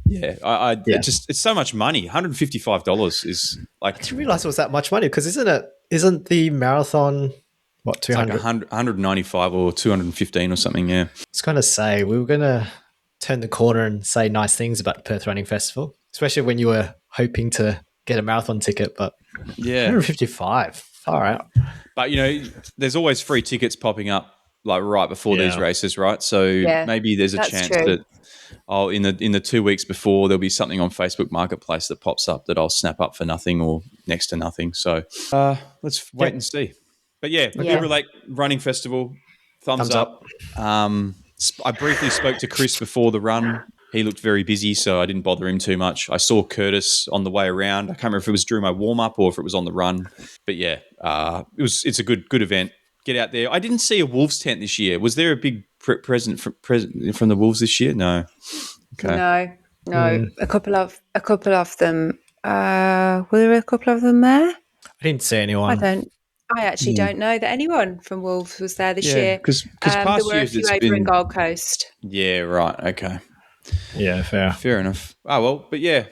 it's so much money. $155 is like. I didn't realize it was that much money because isn't the marathon what 200? Like 195 or 215 or something. Yeah. I was going to say we were going to turn the corner and say nice things about Perth Running Festival, especially when you were hoping to get a marathon ticket. But 155. All right. But, there's always free tickets popping up like right before these races, right? So maybe there's a chance that in the 2 weeks before there'll be something on Facebook Marketplace that pops up that I'll snap up for nothing or next to nothing. So let's wait and see. But yeah, Yeah. Bibra Lake Running Festival, thumbs Thumbs up. I briefly spoke to Chris before the run. He looked very busy, so I didn't bother him too much. I saw Curtis on the way around. I can't remember if it was during my warm up or if it was on the run. But yeah, it's a good event. Get out there. I didn't see a Wolves tent this year. Was there a big present from the Wolves this year? No. Okay. No. A couple of them. Were there a couple of them there? I didn't see anyone. I actually don't know that anyone from Wolves was there this Yeah, year. because there past were a years few it's over been in Gold Coast. Yeah, right. Okay. Yeah, Fair enough. Oh well, but yeah,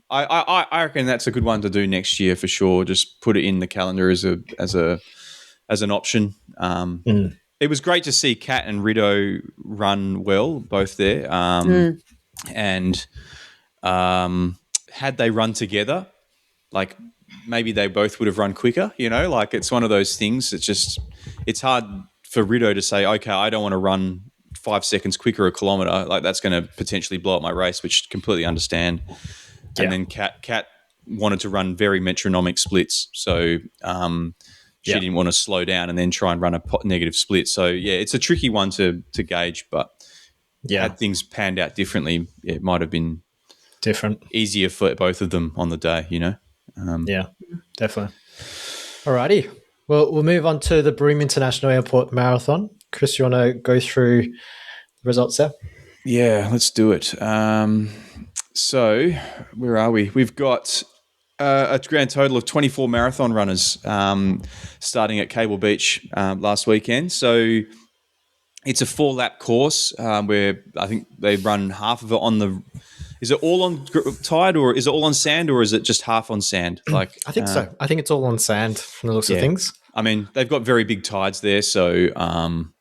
I reckon that's a good one to do next year for sure. Just put it in the calendar as an option. It was great to see Kat and Rido run well, both there. And had they run together, like maybe they both would have run quicker. Like it's one of those things. It's hard for Rido to say, okay, I don't want to run 5 seconds quicker a kilometre. Like that's going to potentially blow up my race, which completely understand. Yeah. And then Kat wanted to run very metronomic splits, so she didn't want to slow down and then try and run a negative split. So yeah, it's a tricky one to gauge, but had things panned out differently, it might have been different, easier for both of them on the day. Yeah, definitely. Alrighty. Well, we'll move on to the Broome International Airport Marathon. Chris, you want to go through the results there? Yeah, let's do it. So where are we? We've got a grand total of 24 marathon runners starting at Cable Beach last weekend. So it's a 4-lap course where I think they run half of it on the... Is it all on tide, or is it all on sand, or is it just half on sand? I think so. I think it's all on sand from the looks of things. I mean, they've got very big tides there, so I'm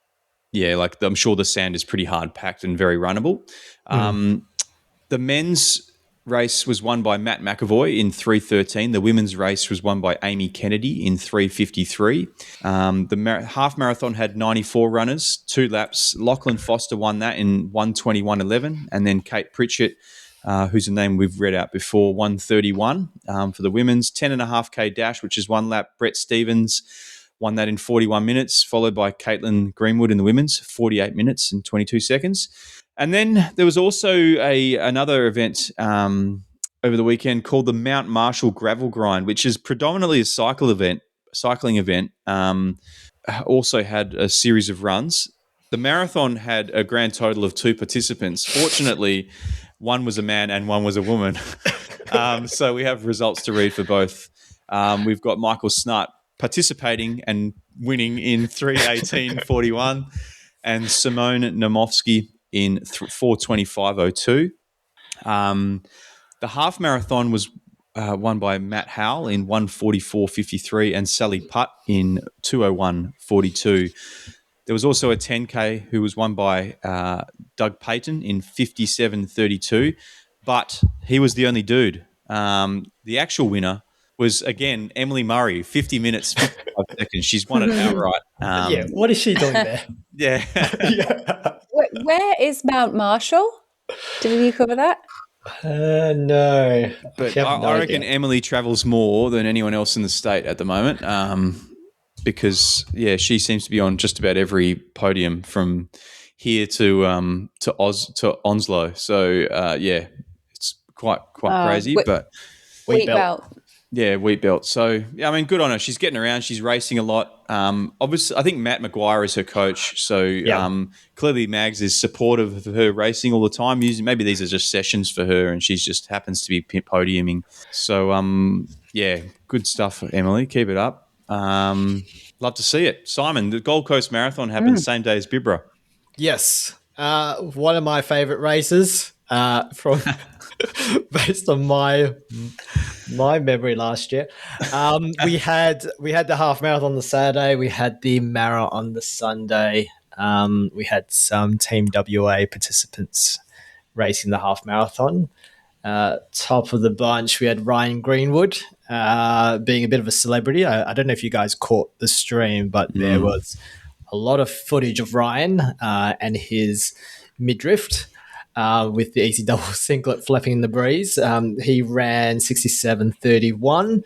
sure the sand is pretty hard packed and very runnable. The men's race was won by Matt McAvoy in 3:13. The women's race was won by Amy Kennedy in 3:53. The half marathon had 94 runners, 2 laps. Lachlan Foster won that in 1:21.11, and then Kate Pritchett, who's a name we've read out before, 1:31 for the women's. 10.5K dash, which is 1 lap. Brett Stevens won that in 41 minutes, followed by Caitlin Greenwood in the women's, 48 minutes and 22 seconds. And then there was also another event over the weekend called the Mount Marshall Gravel Grind, which is predominantly a cycling event. Also had a series of runs. The marathon had a grand total of 2 participants. Fortunately, one was a man and one was a woman. So we have results to read for both. We've got Michael Snart participating and winning in 3:18.41, and Simone Namovsky in 4:25.02. The half marathon was won by Matt Howell in 1:44.53 and Sally Putt in 2:01.42. There was also a 10K who was won by Doug Payton in 57.32, but he was the only dude. The actual winner was, again, Emily Murray, 50 minutes, 55 seconds. She's won it outright. What is she doing there? Yeah. Where is Mount Marshall? Did you cover that? No. But I reckon Emily travels more than anyone else in the state at the moment because, she seems to be on just about every podium from here to Onslow. So, it's quite crazy. But Wheat belt. Yeah, wheat belt. So, I mean, good on her. She's getting around. She's racing a lot. Obviously, I think Matt McGuire is her coach. So, clearly Mags is supportive of her racing all the time. Maybe these are just sessions for her and she just happens to be podiuming. So, good stuff, Emily. Keep it up. Love to see it. Simon, the Gold Coast Marathon happened the same day as Bibra. Yes. One of my favourite races from based on my memory last year. We had the half marathon on the Saturday. We had the Mara on the Sunday. We had some Team WA participants racing the half marathon. Top of the bunch, we had Ryan Greenwood being a bit of a celebrity. I don't know if you guys caught the stream, but there was a lot of footage of Ryan and his midriff. With the easy double singlet flapping in the breeze. He ran 67.31.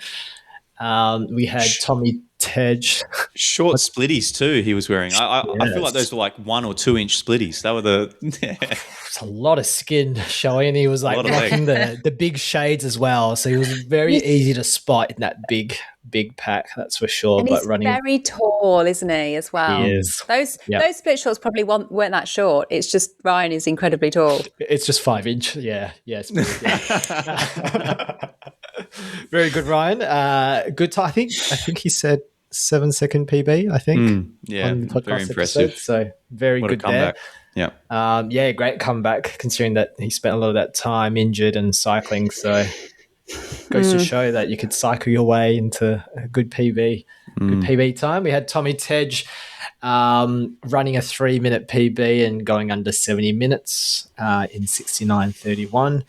We had Tommy Tej. Short splitties too he was wearing. I feel like Yes. those were like 1 or 2 inch splitties. They were the It's a lot of skin showing. He was like lot of rocking the big shades as well. So he was very easy to spot in that big pack, that's for sure. And but he's running, very tall, isn't he, as well? he is. Those Yep. split shorts probably weren't that short. It's just Ryan is incredibly tall. It's just 5 inch. Yeah. Yes. Yeah. Very good, Ryan. Good time. I think he said 7-second PB, I think. Yeah, on the podcast very impressive. episode. So very What good a comeback. there. Yeah. Great comeback considering that he spent a lot of that time injured and cycling. So goes to show that you could cycle your way into a good PB, good PB time. We had Tommy Tej running a 3-minute PB and going under 70 minutes in 69:31.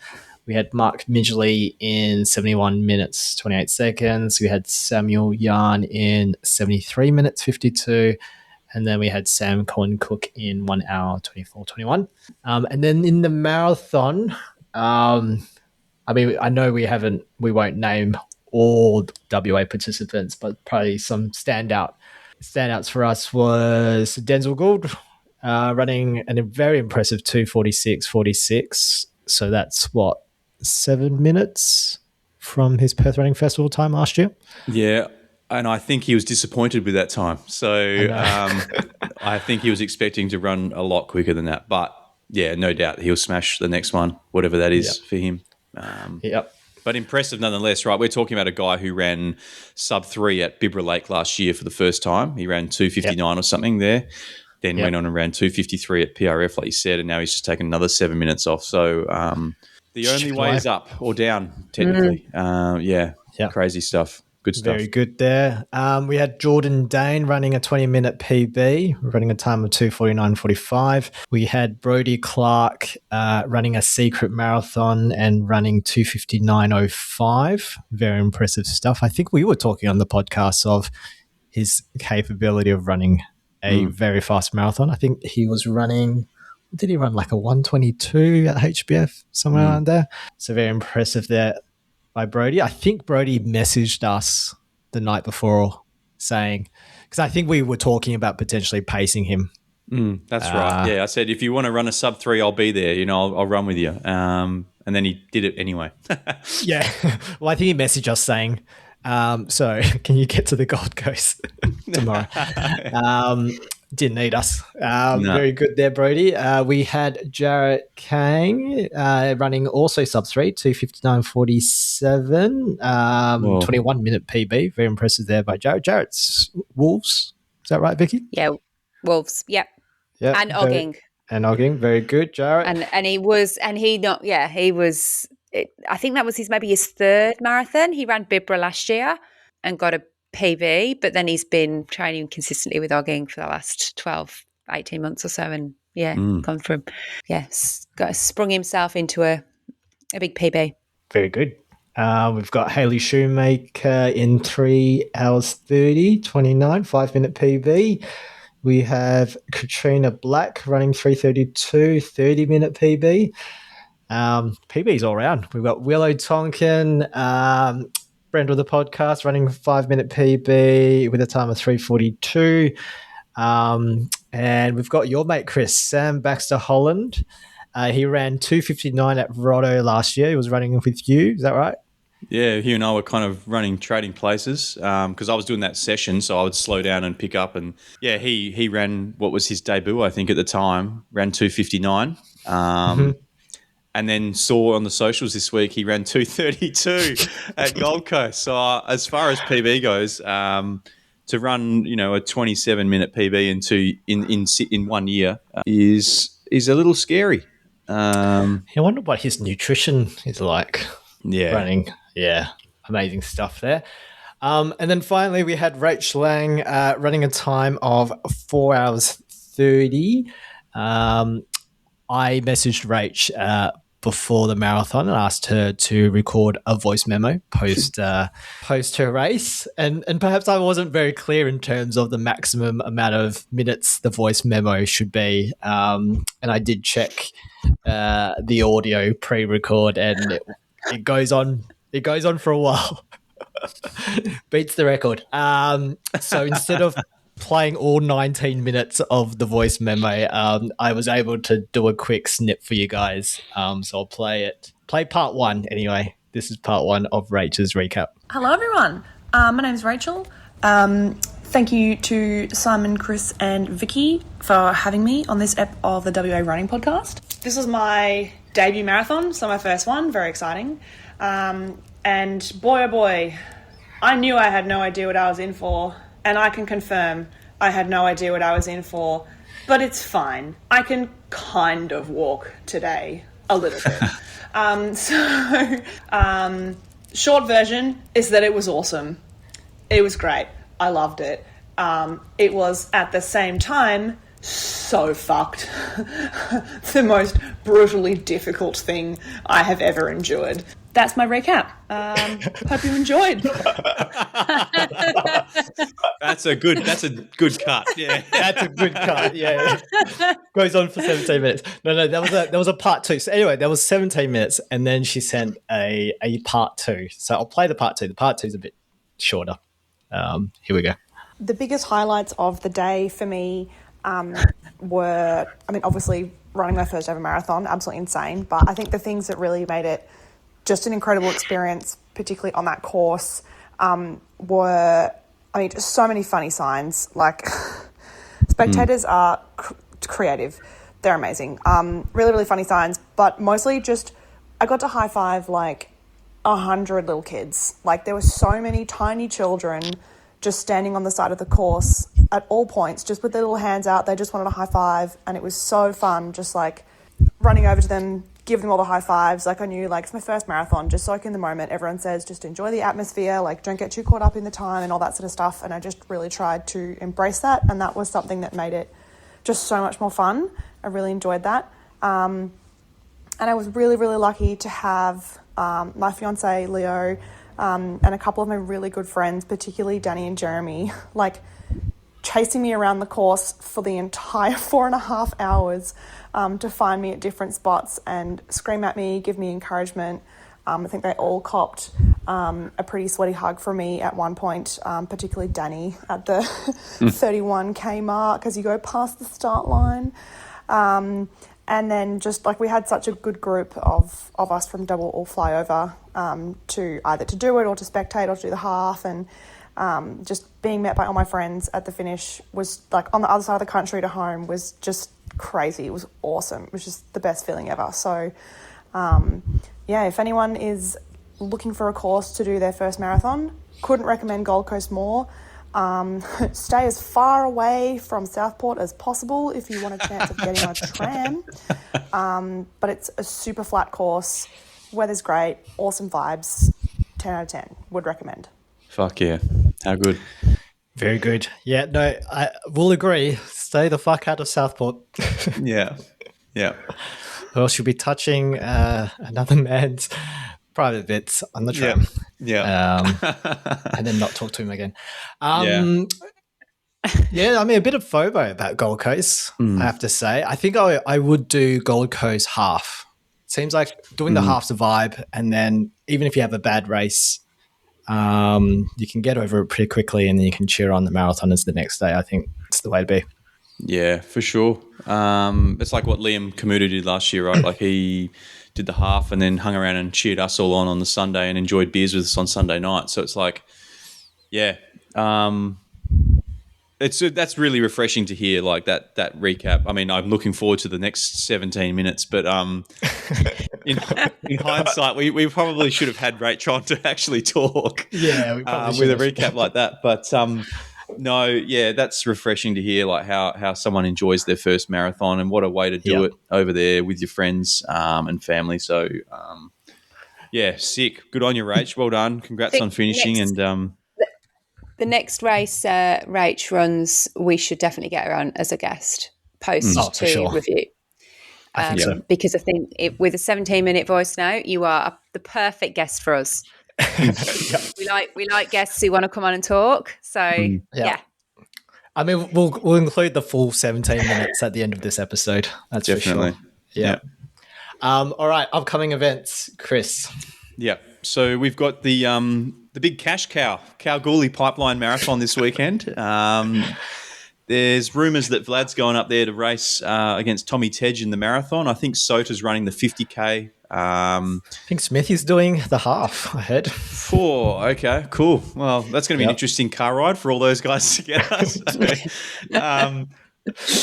We had Mark Midgley in 71 minutes, 28 seconds. We had Samuel Yarn in 73 minutes, 52. And then we had Sam Colin Cook in 1 hour, 24:21. And then in the marathon, I know we won't name all WA participants, but probably some standouts for us was Denzel Gould running a very impressive 2:46.46. So that's 7 minutes from his Perth Running Festival time last year. Yeah, and I think he was disappointed with that time. So I think he was expecting to run a lot quicker than that. But yeah, no doubt he'll smash the next one, whatever that is for him. Yep. But impressive nonetheless, right? We're talking about a guy who ran sub-3 at Bibra Lake last year for the first time. He ran 2:59 or something there, then went on and ran 2:53 at PRF, like you said, and now he's just taken another 7 minutes off. So the only way is up or down, technically. Crazy stuff. Good stuff. Very good there. We had Jordan Dane running a 20-minute PB, running a time of 2:49.45. We had Brodie Clark running a secret marathon and running 2:59.05. Very impressive stuff. I think we were talking on the podcast of his capability of running a very fast marathon. I think he was running... Did he run like a 1:22 at HBF, somewhere around there? So very impressive there by Brodie. I think Brodie messaged us the night before saying, because I think we were talking about potentially pacing him. That's right. Yeah, I said, if you want to run a sub-3, I'll be there. I'll run with you. And then he did it anyway. Yeah. Well, I think he messaged us saying, so can you get to the Gold Coast tomorrow? Didn't need us. No. Very good there, Brodie. We had Jarrett Kang running also sub-3, 2:59.47, 21-minute PB. Very impressive there by Jarrett. Jarrett's Wolves. Is that right, Vicky? Yeah, Wolves. Yep. And Ogging. And Ogging. Very good, Jarrett. And he was I think that was his third marathon. He ran Bibra last year and got a PB, but then he's been training consistently with Ogging for the last 12, 18 months or so, and gone from sprung himself into a big PB. Very good. We've got Hayley Shoemaker in 3 hours 30:29, 5-minute PB. We have Katrina Black running 3:32, 30-minute PB. PBs all around. We've got Willow Tonkin, friend of the podcast, running 5-minute PB with a time of 3:42. And we've got your mate, Chris, Sam Baxter Holland. He ran 2:59 at Roto last year. He was running with you. Is that right? Yeah, Hugh and I were kind of trading places because I was doing that session, so I would slow down and pick up. And yeah, he ran what was his debut, I think, at the time, ran 2:59. And then saw on the socials this week he ran 2:32 at Gold Coast. So as far as PB goes, to run a 27-minute PB in 1 year is a little scary. I wonder what his nutrition is like. Yeah, running. Yeah, amazing stuff there. And then finally we had Rachael Laing running a time of 4 hours 30. I messaged Rach before the marathon and asked her to record a voice memo post her race, and perhaps I wasn't very clear in terms of the maximum amount of minutes the voice memo should be. And I did check the audio pre-record, and it goes on for a while. Beats the record. So instead of playing all 19 minutes of the voice memo, I was able to do a quick snip for you guys. So I'll play part one anyway. This is part one of Rachel's recap. Hello, everyone. My name's Rachael. Thank you to Simon, Chris, and Vici for having me on this ep of the WA Running Podcast. This was my debut marathon, so my first one. Very exciting. And boy, oh boy, I knew I had no idea what I was in for, and I can confirm I had no idea what I was in for, but it's fine. I can kind of walk today, a little bit. Short version is that it was awesome. It was great. I loved it. It was, at the same time, so fucked. The most brutally difficult thing I have ever endured. That's my recap. Hope you enjoyed. That's a good cut. Yeah, that's a good cut. Yeah, goes on for 17 minutes. No, that was a part two. So anyway, that was 17 minutes, and then she sent a part two. So I'll play the part two. The part two is a bit shorter. Here we go. The biggest highlights of the day for me were, obviously running my first ever marathon, absolutely insane. But I think the things that really made it just an incredible experience, particularly on that course, were, just so many funny signs. Like, spectators are creative. They're amazing. Really, really funny signs. But mostly just, I got to high five 100 little kids. Like, there were so many tiny children just standing on the side of the course at all points, just with their little hands out. They just wanted a high five, and it was so fun, just running over to them, give them all the high fives. I knew it's my first marathon, just soak in the moment. Everyone says just enjoy the atmosphere, don't get too caught up in the time and all that sort of stuff. And I just really tried to embrace that, and that was something that made it just so much more fun. I really enjoyed that. And I was really, really lucky to have my fiance Leo and a couple of my really good friends, particularly Danny and Jeremy, chasing me around the course for the entire 4.5 hours to find me at different spots and scream at me, give me encouragement. I think they all copped a pretty sweaty hug from me at one point, particularly Danny at the 31k mark as you go past the start line. And then just we had such a good group of us from Dubbel all fly over to either to do it or to spectate or to do the half, and just being met by all my friends at the finish was on the other side of the country to home was just crazy. It was awesome. It was just the best feeling ever. So if anyone is looking for a course to do their first marathon, couldn't recommend Gold Coast more. Stay as far away from Southport as possible if you want a chance of getting on a tram. But it's a super flat course. Weather's great. Awesome vibes. 10 out of 10. Would recommend. Fuck yeah. How good. Very good. Yeah, no, I will agree. Stay the fuck out of Southport. Yeah. Or else you'll be touching another man's private bits on the tram. Yeah. And then not talk to him again. A bit of FOMO about Gold Coast, I have to say. I think I would do Gold Coast half. Seems like doing the half's a vibe, and then even if you have a bad race, you can get over it pretty quickly, and then you can cheer on the marathoners the next day. I think it's the way to be. Yeah, for sure. It's like what Liam Kamuta did last year, right? He did the half and then hung around and cheered us all on the Sunday and enjoyed beers with us on Sunday night. So it's that's really refreshing to hear, that recap. I'm looking forward to the next 17 minutes, but in hindsight, we probably should have had Rachel on to actually talk. Yeah, we probably with a recap like that. But no, yeah, that's refreshing to hear, how someone enjoys their first marathon, and what a way to do it over there with your friends and family. So, sick. Good on you, Rach. Well done. Congrats on finishing. The next race Rach runs, we should definitely get her on as a guest post review. I think so. Because I think with a 17-minute voice note, you are the perfect guest for us. We like guests who want to come on and talk. So yeah. We'll include the full 17 minutes at the end of this episode. That's definitely for sure. Yeah. All right, upcoming events, Chris. Yeah. So we've got the the big cash cow, Kalgoorlie Pipeline Marathon this weekend. There's rumours that Vlad's going up there to race against Tommy Tej in the marathon. I think Sota's running the 50K. I think Smithy's doing the half, I heard. Okay, cool. Well, that's going to be an interesting car ride for all those guys together. So,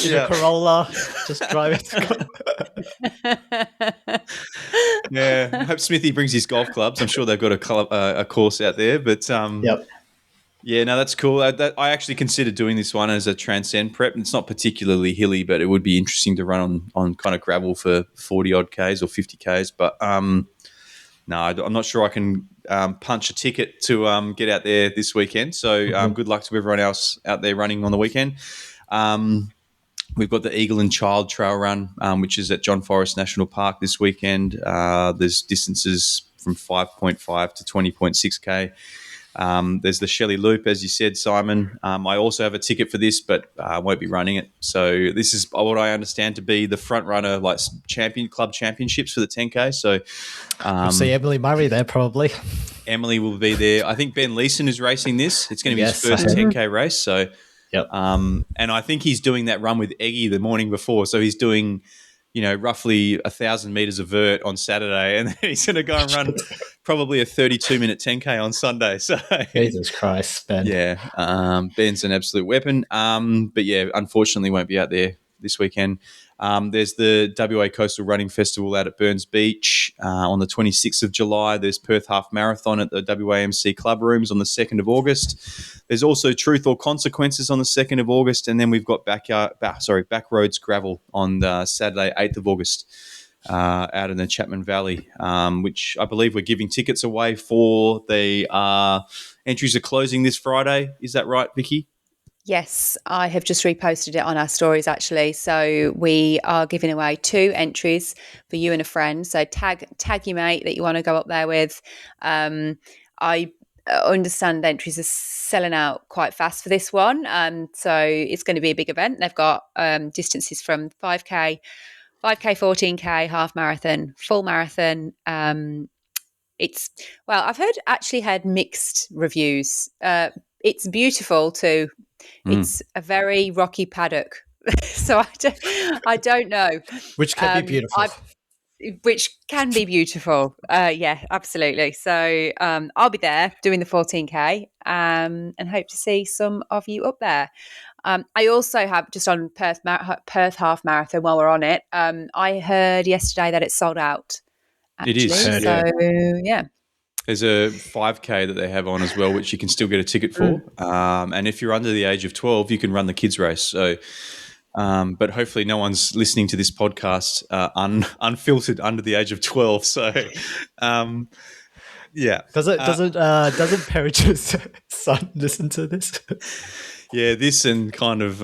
In a Corolla, just drive it. Yeah, I hope Smithy brings his golf clubs. I'm sure they've got a course out there. But yeah, no, that's cool. I actually considered doing this one as a Transcend prep. It's not particularly hilly, but it would be interesting to run on kind of gravel for 40-odd Ks or 50 Ks. But no, I'm not sure I can punch a ticket to get out there this weekend. So good luck to everyone else out there running on the weekend. We've got the Eagle and Child Trail Run, which is at John Forest National Park this weekend. There's distances from 5.5 to 20.6K. There's the Shelley Loop, as you said, Simon. I also have a ticket for this, but I won't be running it. So this is what I understand to be the front runner, like club championships for the 10K. So We'll see Emily Murray there probably. Emily will be there. I think Ben Leeson is racing this. It's going to be his first 10K race. So, and I think he's doing that run with Eggy the morning before. So he's doing, roughly 1,000 meters of vert on Saturday, and then he's going to go and run probably a 32-minute 10K on Sunday. So Jesus Christ, Ben. Yeah, Ben's an absolute weapon. But yeah, unfortunately won't be out there this weekend. There's the WA Coastal Running Festival out at Burns Beach on the 26th of July. There's Perth Half Marathon at the WAMC Club Rooms on the 2nd of August. There's also Truth or Consequences on the 2nd of August. And then we've got Backroads Gravel on Saturday, 8th of August out in the Chapman Valley, which I believe we're giving tickets away for. The entries are closing this Friday. Is that right, Vicky? Yes, I have just reposted it on our stories, actually. So we are giving away 2 entries for you and a friend. So tag your mate that you want to go up there with. I understand entries are selling out quite fast for this one. So it's going to be a big event. They've got distances from 5K, 14K, half marathon, full marathon. I've heard mixed reviews. It's beautiful too. It's a very rocky paddock, so I don't know. Which can be beautiful. Which can be beautiful. Yeah, absolutely. So I'll be there doing the 14K and hope to see some of you up there. I also have, just on Perth Half Marathon, while we're on it, I heard yesterday that it's sold out. Actually. It is. So, yeah. There's a 5K that they have on as well, which you can still get a ticket for. And if you're under the age of 12, you can run the kids race. So, but hopefully no one's listening to this podcast unfiltered under the age of 12. So, yeah. Doesn't Perrich's son listen to this? Yeah, this and kind of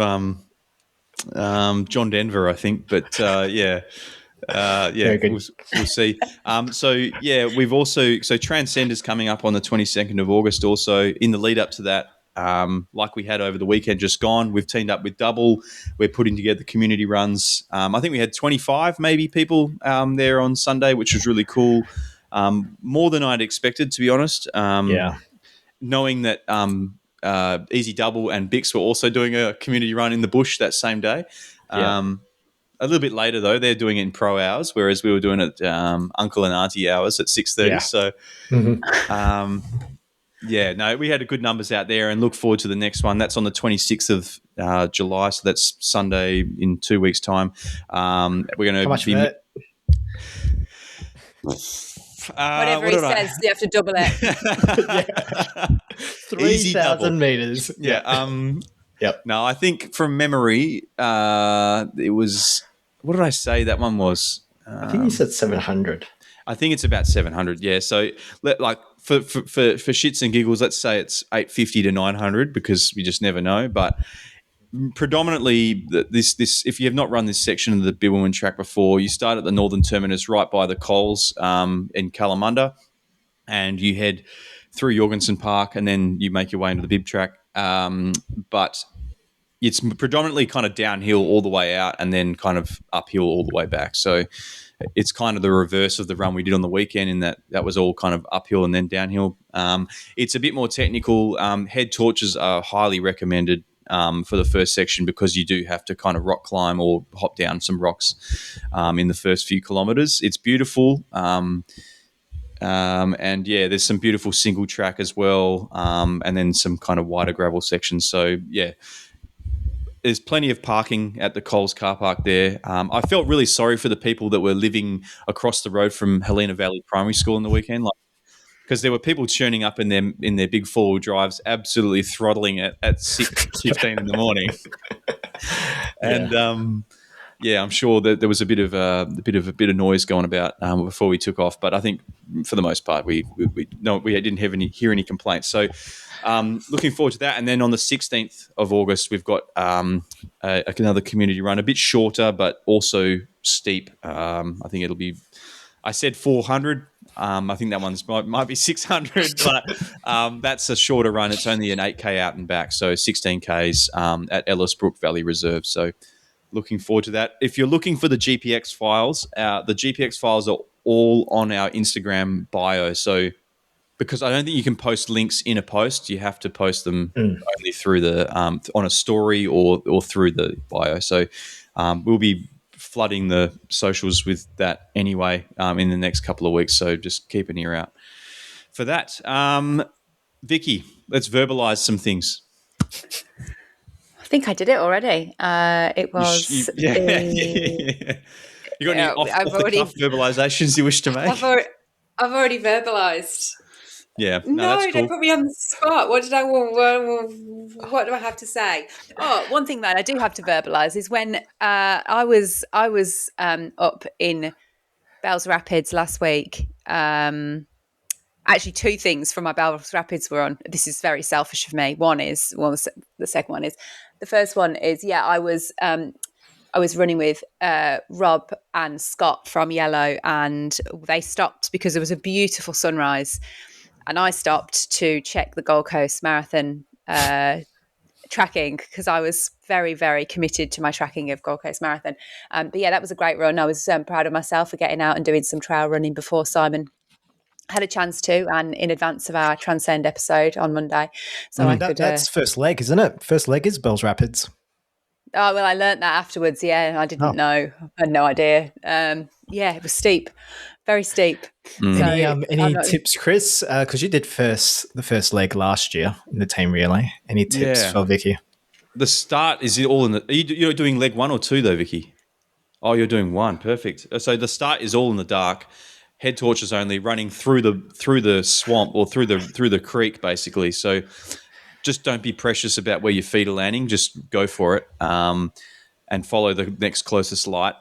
John Denver, I think. But yeah. We'll see. We've also Transcend is coming up on the 22nd of August. Also, in the lead up to that, like we had over the weekend just gone, we've teamed up with Dubbel. We're putting together community runs. I think we had 25 maybe people there on Sunday, which was really cool. More than I'd expected, to be honest. Knowing that Easy Double and Bix were also doing a community run in the bush that same day. A little bit later, though, they're doing it in pro hours, whereas we were doing it uncle and auntie hours at 6:30. Yeah. So, we had good numbers out there, and look forward to the next one. That's on the 26th of July, so that's Sunday in 2 weeks' time. We're going to How much vert? Whatever he says, you have to double it. 3,000 meters. Yeah. Yep. No, I think from memory, it was. What did I say that one was? I think you said 700. I think it's about 700. Yeah. So, for shits and giggles, let's say it's 850 to 900 because we just never know. But predominantly, this if you have not run this section of the Bibbulmun track before, you start at the northern terminus right by the Coles in Kalamunda, and you head through Jorgensen Park, and then you make your way into the Bib track. But it's predominantly kind of downhill all the way out and then kind of uphill all the way back. So it's kind of the reverse of the run we did on the weekend in that was all kind of uphill and then downhill. It's a bit more technical. Head torches are highly recommended for the first section because you do have to kind of rock climb or hop down some rocks in the first few kilometres. It's beautiful. And yeah, there's some beautiful single track as well, and then some kind of wider gravel sections. So yeah, there's plenty of parking at the Coles car park there. I felt really sorry for the people that were living across the road from Helena Valley Primary School on the weekend, because there were people tuning up in their big 4-wheel drives, absolutely throttling it at 6:15 in the morning. And yeah, I'm sure that there was a bit of noise going about before we took off, but I think for the most part we didn't hear any complaints. So looking forward to that. And then on the 16th of August, we've got another community run, a bit shorter but also steep. I think it'll be. I said 400. I think that one's might be 600, but that's a shorter run. It's only an 8K out and back, so 16 Ks at Ellisbrook Valley Reserve. So looking forward to that. If you're looking for the GPX files, the GPX files are all on our Instagram bio. So because I don't think you can post links in a post, you have to post them only through the on a story or through the bio. So we'll be flooding the socials with that anyway in the next couple of weeks. So just keep an ear out for that. Vicky, let's verbalise some things. I think I did it already. It was You got any off-the-cuff verbalisations you wish to make? I've already verbalised. Yeah, No, that's cool. Don't put me on the spot. What do I have to say? Oh, one thing that I do have to verbalise is when I was up in Bells Rapids last week. Actually, two things from my Bells Rapids were on. This is very selfish of me. The second one is, the first one is, I was running with Rob and Scott from Yellow, and they stopped because there was a beautiful sunrise. And I stopped to check the Gold Coast Marathon tracking because I was very, very committed to my tracking of Gold Coast Marathon. But yeah, that was a great run. I was proud of myself for getting out and doing some trail running before Simon had a chance to, and in advance of our Transcend episode on Monday. So that's first leg, isn't it? First leg is Bells Rapids. Oh, well, I learnt that afterwards. Yeah, I didn't know. I had no idea. It was steep, very steep. Mm. Any tips, Chris? Because you did the first leg last year in the team relay. Any tips for Vicky? The start is it all in the. You're doing leg 1 or 2 though, Vicky? Oh, you're doing 1. Perfect. So the start is all in the dark. Head torches only, running through the swamp or through the creek, basically. So just don't be precious about where your feet are landing. Just go for it and follow the next closest light.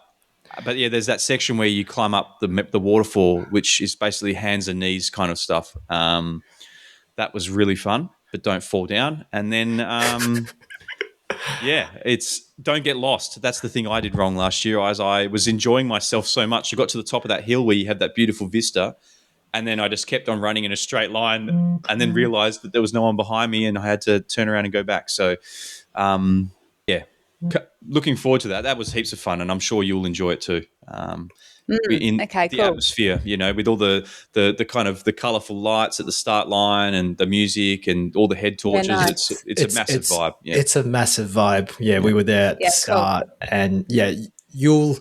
But yeah, there's that section where you climb up the waterfall, which is basically hands and knees kind of stuff. That was really fun, but don't fall down. And then don't get lost. That's the thing I did wrong last year. As I was enjoying myself so much, I got to the top of that hill where you have that beautiful vista, and then I just kept on running in a straight line, and then realised that there was no one behind me, and I had to turn around and go back. So, looking forward to that. That was heaps of fun, and I'm sure you'll enjoy it too. The atmosphere, with all the kind of the colourful lights at the start line and the music and all the head torches. Yeah, nice. It's a massive vibe. Yeah. It's a massive vibe. Yeah, we were there at the start, and you'll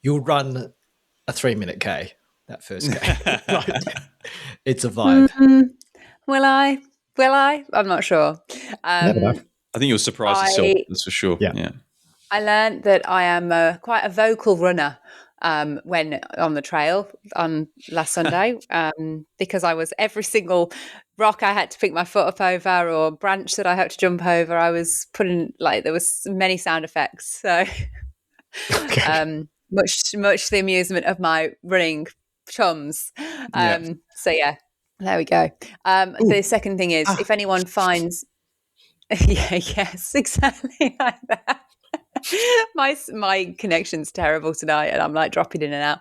run a 3-minute K that first K. It's a vibe. Mm-hmm. Will I? I'm not sure. Never know. I think you'll surprise yourself. That's for sure. Yeah. I learned that I am quite a vocal runner when on the trail on last Sunday because I was every single rock I had to pick my foot up over or branch that I had to jump over, I was putting there was many sound effects. So much to the amusement of my running chums. So yeah, there we go. The second thing is if anyone finds yes, exactly like that. My connection's terrible tonight, and I'm dropping in and out.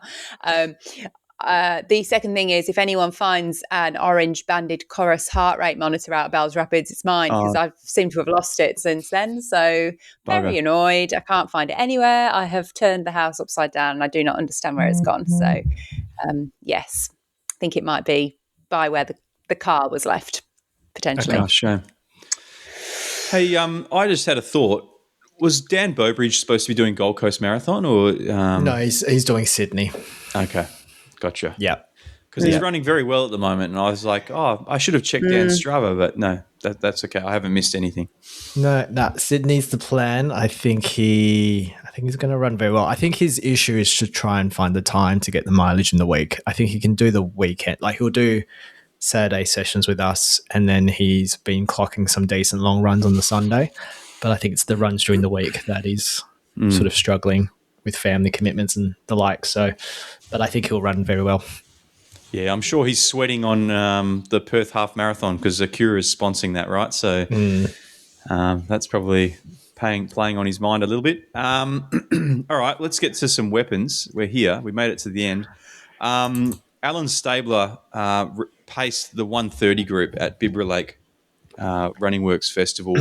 The second thing is, if anyone finds an orange banded chorus heart rate monitor out of Bells Rapids, it's mine, because I've seemed to have lost it since then. So very annoyed. I can't find it anywhere. I have turned the house upside down and I do not understand where it's gone. So yes, I think it might be by where the car was left, potentially. Oh, shame. Hey, I just had a thought. Was Dan Bowbridge supposed to be doing Gold Coast Marathon or? No, he's doing Sydney. Okay, gotcha. Yeah. Because he's running very well at the moment, and I was like, oh, I should have checked Dan's Strava, but no, that's okay. I haven't missed anything. No, Sydney's the plan. I think he's going to run very well. I think his issue is to try and find the time to get the mileage in the week. I think he can do the weekend. Like, he'll do Saturday sessions with us, and then he's been clocking some decent long runs on the Sunday. But I think it's the runs during the week that he's sort of struggling with family commitments and the like. So, but I think he'll run very well. Yeah, I'm sure he's sweating on the Perth Half Marathon because Acura is sponsoring that, right? So that's probably playing on his mind a little bit. All right, let's get to some weapons. We're here. We made it to the end. Alan Stabler paced the 1:30 group at Bibra Lake Runningworks Festival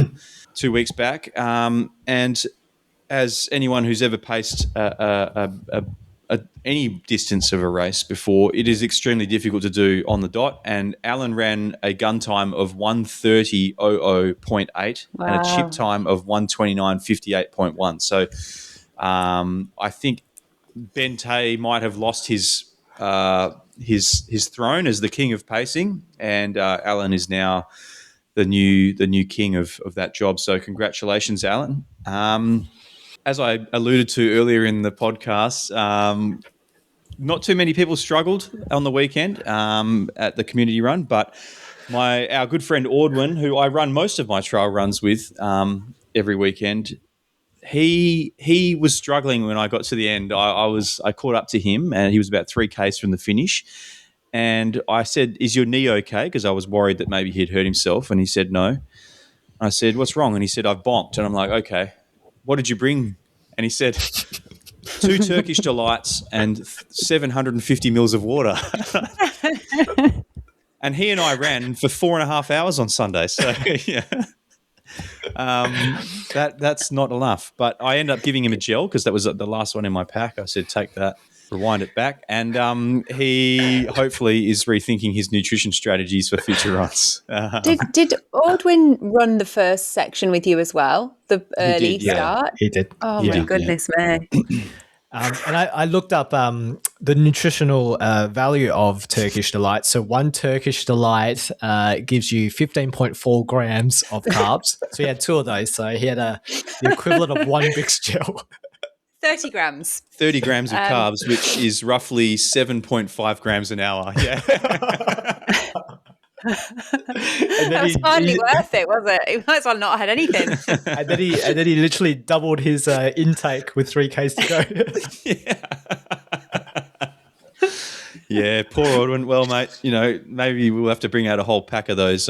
2 weeks back. And as anyone who's ever paced any distance of a race before, it is extremely difficult to do on the dot. And Alan ran a gun time of 1:30.00.8 and a chip time of 1:29.58.1. So I think Ben Tay might have lost his throne as the king of pacing, and Alan is now the new king of that job. So congratulations, Alan. As I alluded to earlier in the podcast, not too many people struggled on the weekend at the community run, but our good friend Audwin, who I run most of my trail runs with every weekend, he was struggling when I got to the end. I caught up to him, and he was about 3Ks from the finish. And I said, "Is your knee okay?" Because I was worried that maybe he'd hurt himself. And he said, "No." I said, "What's wrong?" And he said, "I've bonked." And I'm like, "Okay, what did you bring?" And he said, 2 Turkish delights and 750 mils of water. And he and I ran for 4.5 hours on Sunday. So, yeah. That's not enough. But I ended up giving him a gel because that was the last one in my pack. I said, take that, rewind it back. And he hopefully is rethinking his nutrition strategies for future runs. Did Audwin run the first section with you as well? The early start? He did. Oh, my goodness me. And I looked up the nutritional value of Turkish Delight. So 1 Turkish Delight gives you 15.4 grams of carbs. So he had 2 of those. So he had the equivalent of 1 Bix gel. 30 grams. 30 grams of carbs, which is roughly 7.5 grams an hour. Yeah. That's hardly worth it, was it? He might as well not have had anything. and then he literally doubled his intake with 3Ks to go. Yeah, poor Audwin. Well, mate, maybe we'll have to bring out a whole pack of those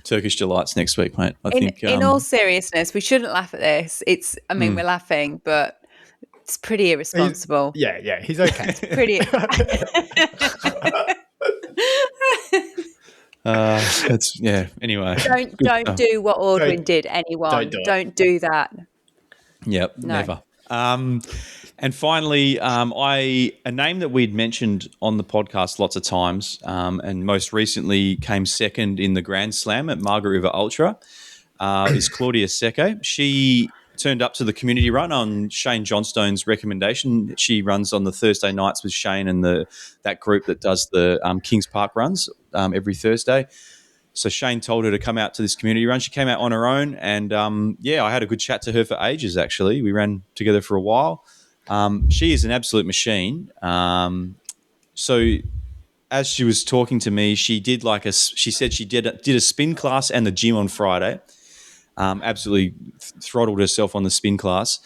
Turkish delights next week, mate. I think. In all seriousness, we shouldn't laugh at this. We're laughing, but it's pretty irresponsible. He's okay. It's pretty. Anyway. Don't do what Audwin did, anyone. Don't do that. Yep, no. Never. And finally, a name that we'd mentioned on the podcast lots of times, and most recently came second in the Grand Slam at Margaret River Ultra, is Claudia Seke. She turned up to the community run on Shane Johnstone's recommendation. She runs on the Thursday nights with Shane and that group that does the Kings Park runs every Thursday. So Shane told her to come out to this community run. She came out on her own, and I had a good chat to her for ages. Actually, we ran together for a while. She is an absolute machine. So as she was talking to me, she did she said she did a spin class and the gym on Friday. Absolutely throttled herself on the spin class,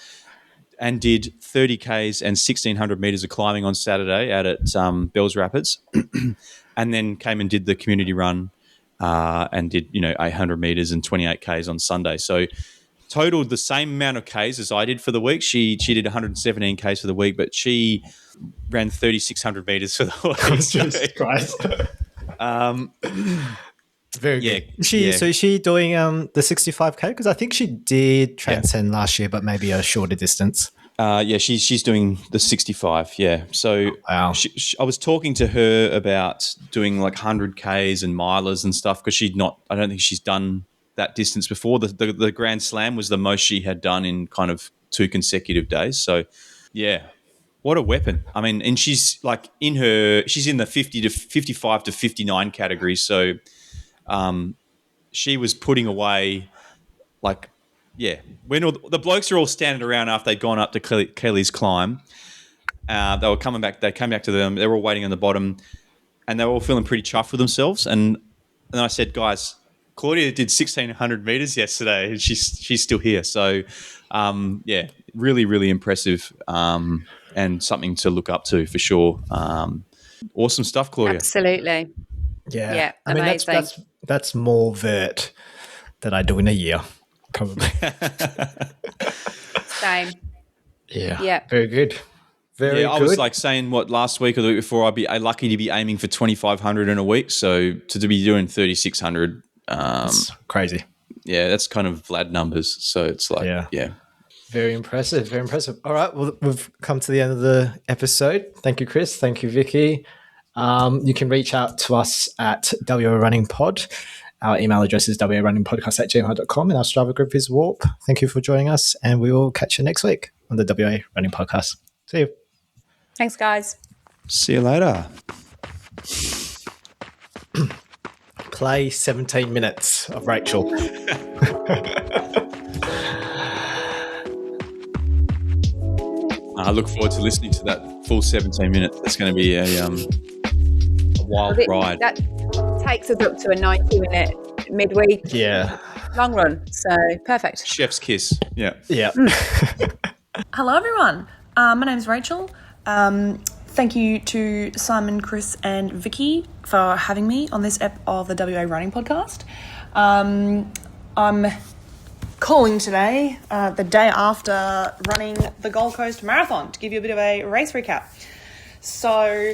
and did 30 Ks and 1,600 metres of climbing on Saturday out at Bells Rapids, and then came and did the community run and did 800 metres and 28 Ks on Sunday. So totaled the same amount of Ks as I did for the week. She did 117 Ks for the week, but she ran 3,600 meters for the week. Jesus Christ. Very Yeah, good. So is she doing the 65K? Because I think she did Transcend last year, but maybe a shorter distance. She's doing the 65. Yeah. So Wow. I was talking to her about doing like 100 Ks and milers and stuff because I don't think she's done that distance before. The Grand Slam was the most she had done in kind of 2 consecutive days. So yeah, what a weapon. I mean, and she's like she's in the 50 to 55 to 59 category. So she was putting away like, when the blokes are all standing around after they'd gone up to Kelly's climb, they were coming back. They came back to them. They were all waiting on the bottom, and they were all feeling pretty chuffed with themselves. And I said, guys, Claudia did 1,600 meters yesterday, and she's still here. So, really, really impressive, and something to look up to for sure. Awesome stuff, Claudia. Absolutely. Yeah. I amazing. mean, that's more vert that I do in a year, probably. Same. Yeah. Very good. Very good. I was like saying last week or the week before, I'd be lucky to be aiming for 2,500 in a week. So to be doing 3,600, that's crazy. Yeah, that's kind of Vlad numbers. So it's like, yeah. Very impressive. Very impressive. All right. Well, we've come to the end of the episode. Thank you, Chris. Thank you, Vicky. You can reach out to us at WA Running Pod. Our email address is warunningpodcast@gmail.com, and our Strava group is Warp. Thank you for joining us, and we will catch you next week on the WA Running Podcast. See you. Thanks, guys. See you later. Play 17 minutes of Rachael. I look forward to listening to that full 17 minutes. That's going to be a wild ride. That takes us up to a 90-minute midweek long run. So perfect. Chef's kiss. Yeah. Hello, everyone. My name's Rachael. Thank you to Simon, Chris, and Vicky for having me on this ep of the WA Running Podcast. I'm calling today, the day after running the Gold Coast Marathon, to give you a bit of a race recap. So,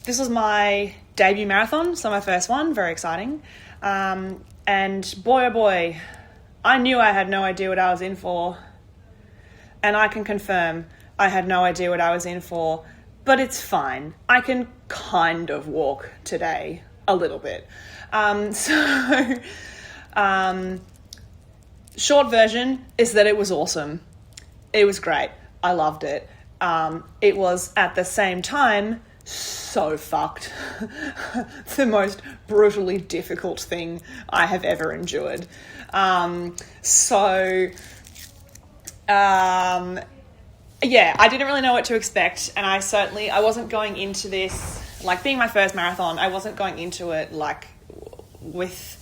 this was my debut marathon, so my first one, very exciting. And boy, oh boy, I knew I had no idea what I was in for. And I can confirm I had no idea what I was in for, but it's fine. I can kind of walk today a little bit. Short version is that it was awesome. It was great. I loved it. It was at the same time so fucked. The most brutally difficult thing I have ever endured. Yeah, I didn't really know what to expect, and I wasn't going into this, like, being my first marathon, I wasn't going into it, like, with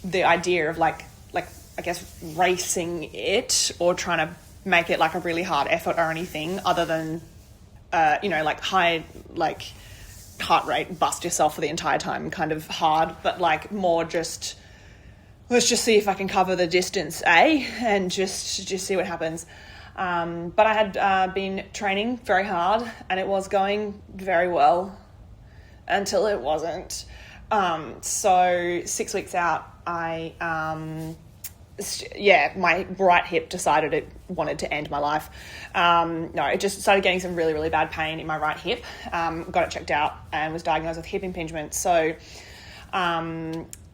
the idea of, like I guess, racing it or trying to make it, like, a really hard effort or anything other than, like, high, like, heart rate, bust yourself for the entire time kind of hard, but, like, more just, let's just see if I can cover the distance, and just see what happens. But I had been training very hard, and it was going very well until it wasn't. So 6 weeks out, my right hip decided it wanted to end my life. It just started getting some really, really bad pain in my right hip. Got it checked out and was diagnosed with hip impingement. So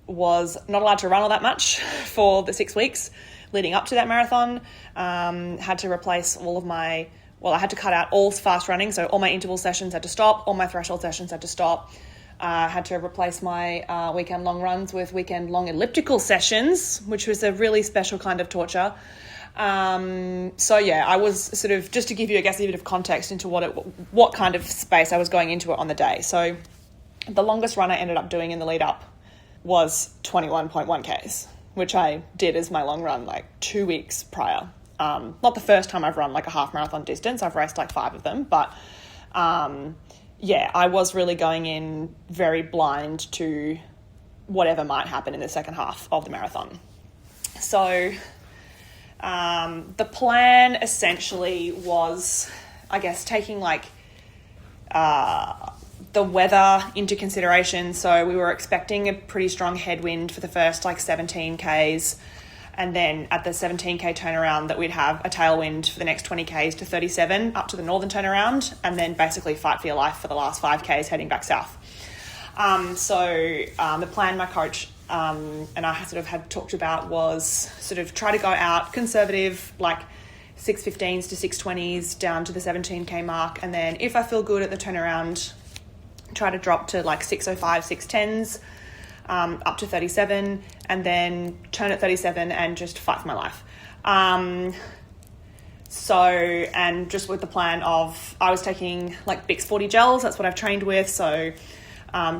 was not allowed to run all that much for the 6 weeks leading up to that marathon. Had to replace I had to cut out all fast running. So all my interval sessions had to stop. All my threshold sessions had to stop. Had to replace my weekend long runs with weekend long elliptical sessions, which was a really special kind of torture. I was sort of, just to give you, I guess, a bit of context into what kind of space I was going into it on the day. So the longest run I ended up doing in the lead up was 21.1 Ks, which I did as my long run like 2 weeks prior. Not the first time I've run like a half marathon distance. I've raced like 5 of them, but I was really going in very blind to whatever might happen in the second half of the marathon. So the plan essentially was, I guess, taking like the weather into consideration. So we were expecting a pretty strong headwind for the first like 17 Ks. And then at the 17K turnaround that we'd have a tailwind for the next 20Ks to 37 up to the northern turnaround, and then basically fight for your life for the last 5Ks heading back south. The plan my coach and I sort of had talked about was sort of try to go out conservative, like 6:15s to 6:20s down to the 17K mark. And then if I feel good at the turnaround, try to drop to like 6:05, 6:10s, up to 37, and then turn at 37 and just fight for my life. And just with the plan of, I was taking like Bix 40 gels, that's what I've trained with. So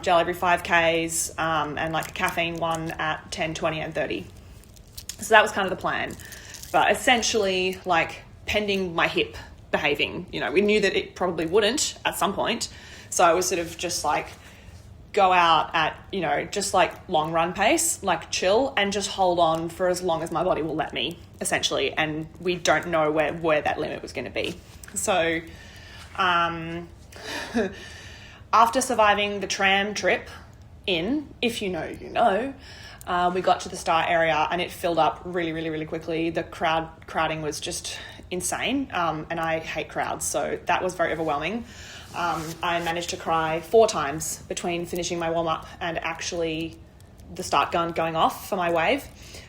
gel every 5Ks, and like a caffeine one at 10, 20 and 30. So that was kind of the plan. But essentially, like, pending my hip behaving, you know, we knew that it probably wouldn't at some point. So I was sort of just like, go out at, you know, just like long run pace, like chill, and just hold on for as long as my body will let me, essentially. And we don't know where that limit was going to be. So after surviving the tram trip in, if you know, you know, we got to the start area and it filled up really, really, really quickly. The crowding was just insane, and I hate crowds, so that was very overwhelming. I managed to cry 4 times between finishing my warm-up and actually the start gun going off for my wave.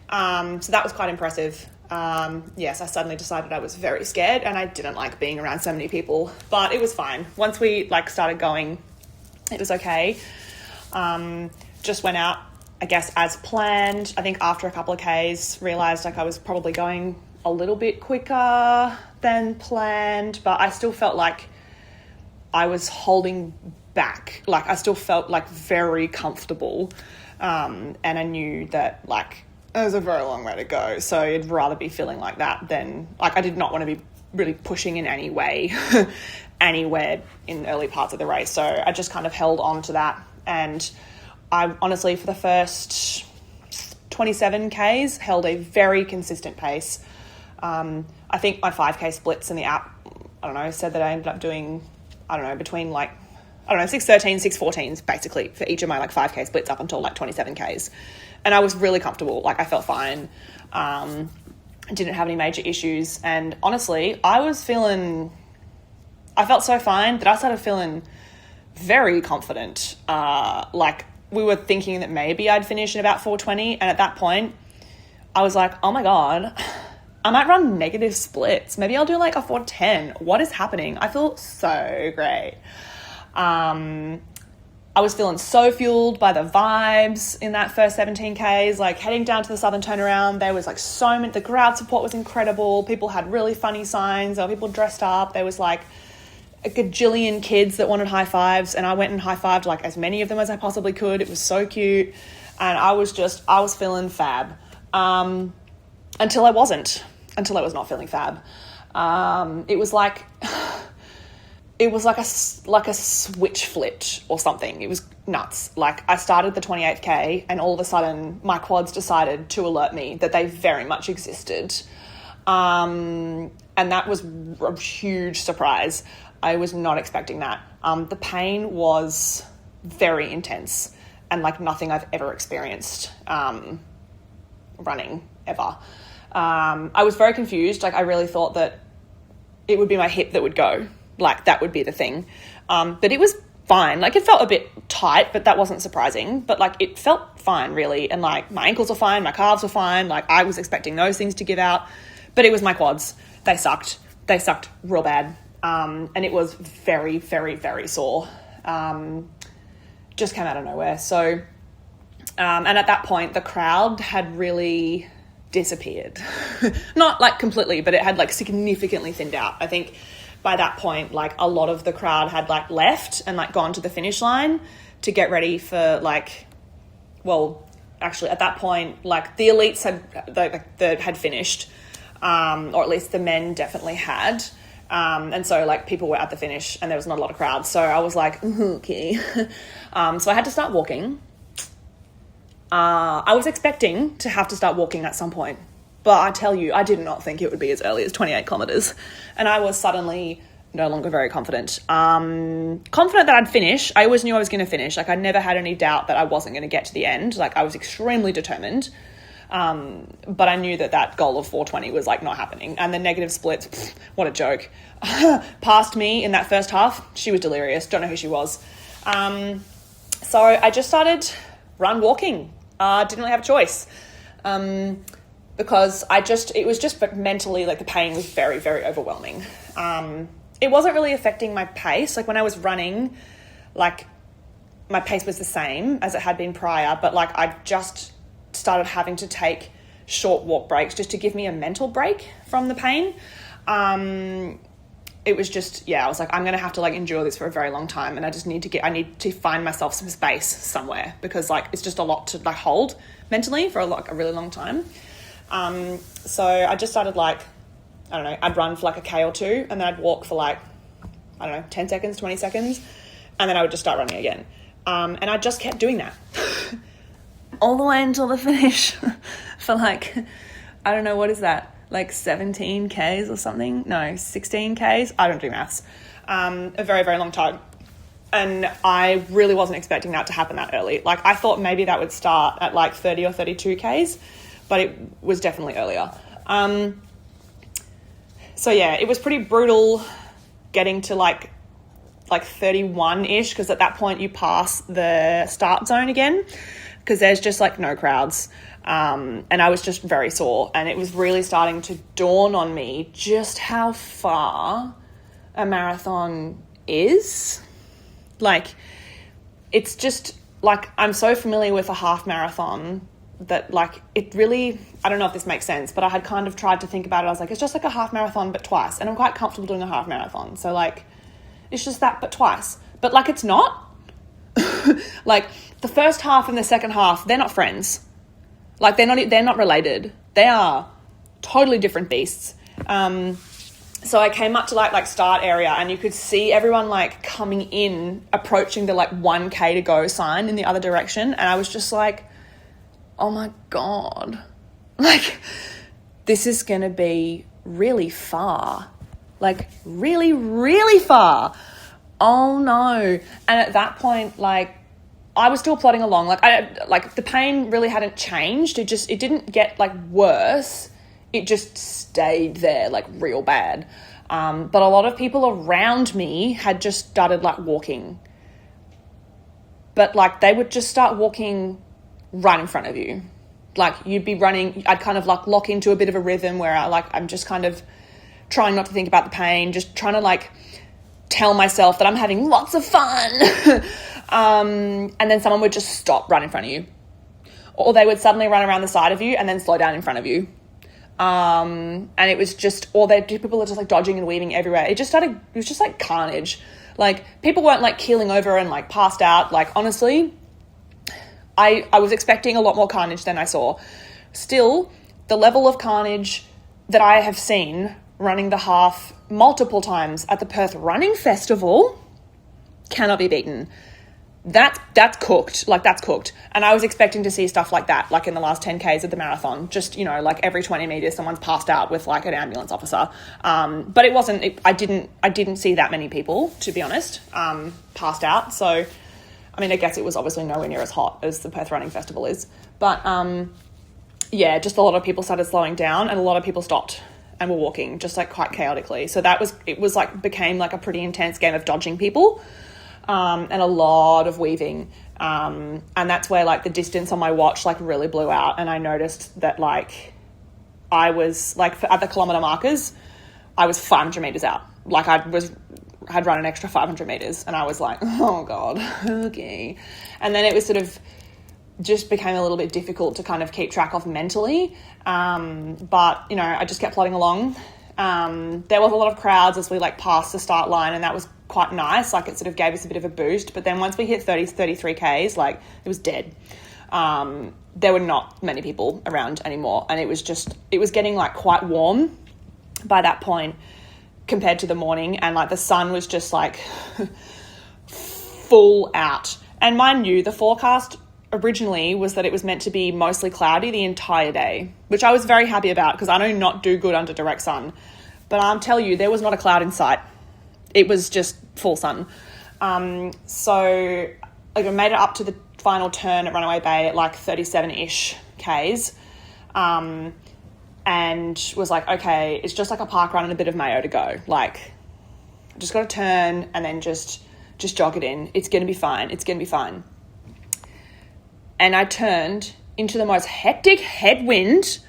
So that was quite impressive. Yes, I suddenly decided I was very scared and I didn't like being around so many people, but it was fine. Once we like started going, it was okay. Just went out, I guess, as planned. I think after a couple of Ks, realised like I was probably going a little bit quicker than planned, but I still felt like I was holding back. Like, I still felt like very comfortable. And I knew that like it was a very long way to go. So I'd rather be feeling like that than, like, I did not want to be really pushing in any way, anywhere in early parts of the race. So I just kind of held on to that. And I honestly, for the first 27 Ks, held a very consistent pace. I think my 5K splits in the app, I don't know, said that I ended up doing, I don't know, between like, I don't know, 6:13, 6:14s basically for each of my like 5K splits up until like 27 Ks. And I was really comfortable. Like, I felt fine. I didn't have any major issues. And honestly, I felt so fine that I started feeling very confident. Like, we were thinking that maybe I'd finish in about 4:20. And at that point, I was like, oh my God, I might run negative splits. Maybe I'll do like a 4:10. What is happening? I feel so great. I was feeling so fueled by the vibes in that first 17 Ks, like heading down to the southern turnaround. There was like so many, the crowd support was incredible. People had really funny signs. There were people dressed up. There was like a gajillion kids that wanted high fives, and I went and high fived like as many of them as I possibly could. It was so cute. And I was feeling fab. Until I was not feeling fab. It was like a switch flipped or something. It was nuts. Like, I started the 28th K and all of a sudden my quads decided to alert me that they very much existed. And that was a huge surprise. I was not expecting that. The pain was very intense and like nothing I've ever experienced running ever. I was very confused. Like, I really thought that it would be my hip that would go. Like, that would be the thing. But it was fine. Like, it felt a bit tight, but that wasn't surprising. But like, it felt fine, really. And like, my ankles were fine, my calves were fine. Like, I was expecting those things to give out, but it was my quads. They sucked real bad. And it was very, very, very sore. Just came out of nowhere. So, and at that point, the crowd had really disappeared. Not like completely, but it had like significantly thinned out. I think by that point, like, a lot of the crowd had like left and like gone to the finish line to get ready for like, well, actually at that point, like, the elites had finished, or at least the men definitely had. And so like, people were at the finish and there was not a lot of crowd. So I was like, okay. So I had to start walking. I was expecting to have to start walking at some point, but I tell you, I did not think it would be as early as 28 kilometres. And I was suddenly no longer very confident. Confident that I'd finish. I always knew I was going to finish. Like, I never had any doubt that I wasn't going to get to the end. Like, I was extremely determined. But I knew that goal of 4:20 was like not happening. And the negative splits, pff, what a joke. Past me in that first half, she was delirious. Don't know who she was. So I just started walking. Didn't really have a choice. Because it was just mentally, like, the pain was very, very overwhelming. It wasn't really affecting my pace. Like, when I was running, like, my pace was the same as it had been prior, but like I just started having to take short walk breaks just to give me a mental break from the pain. It was just, I was like, I'm going to have to like endure this for a very long time. And I just need to find myself some space somewhere, because like, it's just a lot to like hold mentally for a really long time. So I just started like, I don't know, I'd run for like a K or two, and then I'd walk for like, I don't know, 10 seconds, 20 seconds. And then I would just start running again. And I just kept doing that all the way until the finish for like, I don't know, what is that? Like 17 Ks or something? No, 16 Ks. I don't do maths. A very, very long time. And I really wasn't expecting that to happen that early. Like, I thought maybe that would start at like 30 or 32 Ks, but it was definitely earlier. So yeah, it was pretty brutal getting to like 31-ish, because at that point you pass the start zone again, because there's just like no crowds. And I was just very sore, and it was really starting to dawn on me just how far a marathon is. Like, it's just like, I'm so familiar with a half marathon that like, it really, I don't know if this makes sense, but I had kind of tried to think about it. I was like, it's just like a half marathon, but twice. And I'm quite comfortable doing a half marathon. So like, it's just that, but twice. But like, it's not. Like, the first half and the second half, they're not friends. Like, they're not related. They are totally different beasts. So I came up to like start area, and you could see everyone like coming in, approaching the like 1K to go sign in the other direction. And I was just like, oh my God, like, this is going to be really far. Like, really, really far. Oh no. And at that point, like, I was still plodding along. Like the pain really hadn't changed. It didn't get like worse. It just stayed there, like, real bad. But a lot of people around me had just started like walking. But like, they would just start walking right in front of you. Like, you'd be running, I'd kind of like lock into a bit of a rhythm where I'm just kind of trying not to think about the pain, just trying to like tell myself that I'm having lots of fun. And then someone would just stop right in front of you, or they would suddenly run around the side of you and then slow down in front of you. And it was just, or people are just like dodging and weaving everywhere. It was just like carnage. Like, people weren't like keeling over and like passed out. Like, honestly, I was expecting a lot more carnage than I saw. Still, the level of carnage that I have seen running the half multiple times at the Perth Running Festival cannot be beaten. That's cooked. Like, that's cooked. And I was expecting to see stuff like that, like in the last 10 Ks of the marathon. Just, like every 20 meters, someone's passed out with like an ambulance officer. But it wasn't, I didn't see that many people, to be honest, passed out. So, I mean, I guess it was obviously nowhere near as hot as the Perth Running Festival is. But, just a lot of people started slowing down, and a lot of people stopped and were walking just like quite chaotically. So became like a pretty intense game of dodging people, and a lot of weaving. And that's where like the distance on my watch like really blew out. And I noticed that like I was like, at the kilometre markers, I was 500 metres out. Like, had run an extra 500 meters, and I was like, oh God, okay. And then it was sort of just became a little bit difficult to kind of keep track of mentally. But, I just kept plodding along. There was a lot of crowds as we like passed the start line, and that was quite nice. Like, it sort of gave us a bit of a boost. But then once we hit 33 Ks, like, it was dead. There were not many people around anymore. And it was getting like quite warm by that point, compared to the morning, and like the sun was just like full out. And mind you, the forecast originally was that it was meant to be mostly cloudy the entire day, which I was very happy about because I do not do good under direct sun. But I'll tell you, there was not a cloud in sight. It was just full sun. So I made it up to the final turn at Runaway Bay at like 37-ish Ks. And was like, okay, it's just like a park run and a bit of mayo to go. Like, just got to turn and then just jog it in. It's going to be fine. It's going to be fine. And I turned into the most hectic headwind.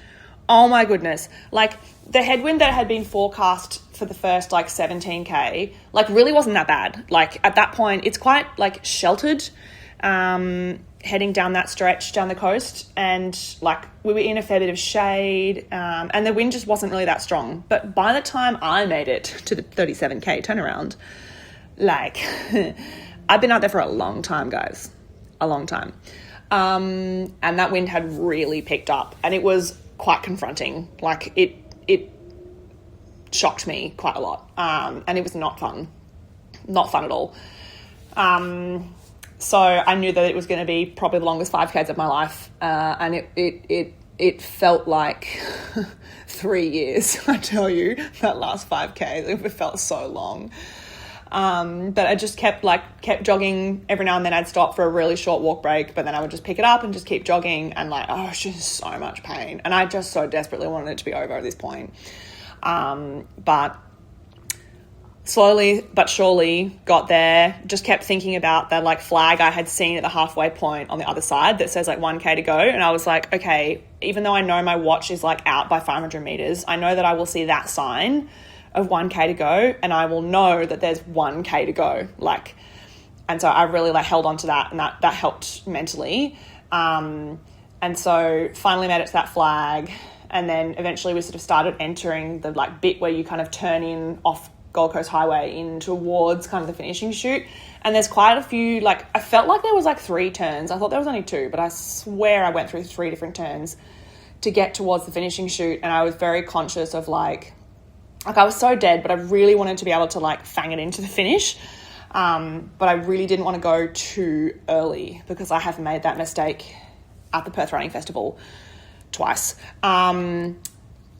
Oh my goodness. Like, the headwind that had been forecast for the first like 17K, like really wasn't that bad. Like at that point, it's quite like sheltered, heading down that stretch down the coast, and like we were in a fair bit of shade, and the wind just wasn't really that strong. But by the time I made it to the 37K turnaround, like I've been out there for a long time, guys, a long time. And that wind had really picked up, and it was quite confronting. Like it shocked me quite a lot. And it was not fun at all. So I knew that it was going to be probably the longest 5Ks of my life. And it felt like 3 years, I tell you, that last 5K, it felt so long. But I just kept jogging. Every now and then I'd stop for a really short walk break, but then I would just pick it up and just keep jogging, and like, oh, it's just so much pain. And I just so desperately wanted it to be over at this point. But slowly but surely got there, just kept thinking about that like flag I had seen at the halfway point on the other side that says like 1K to go. And I was like, okay, even though I know my watch is like out by 500 meters, I know that I will see that sign of 1K to go, and I will know that there's 1K to go. Like, and so I really like held on to that, and that helped mentally. And so finally made it to that flag. And then eventually we sort of started entering the like bit where you kind of turn in off Gold Coast Highway in towards kind of the finishing chute. And there's quite a few, like, I felt like there was like 3 turns. I thought there was only 2, but I swear I went through 3 different turns to get towards the finishing chute. And I was very conscious of like I was so dead, but I really wanted to be able to like fang it into the finish. But I really didn't want to go too early because I have made that mistake at the Perth Running Festival twice, and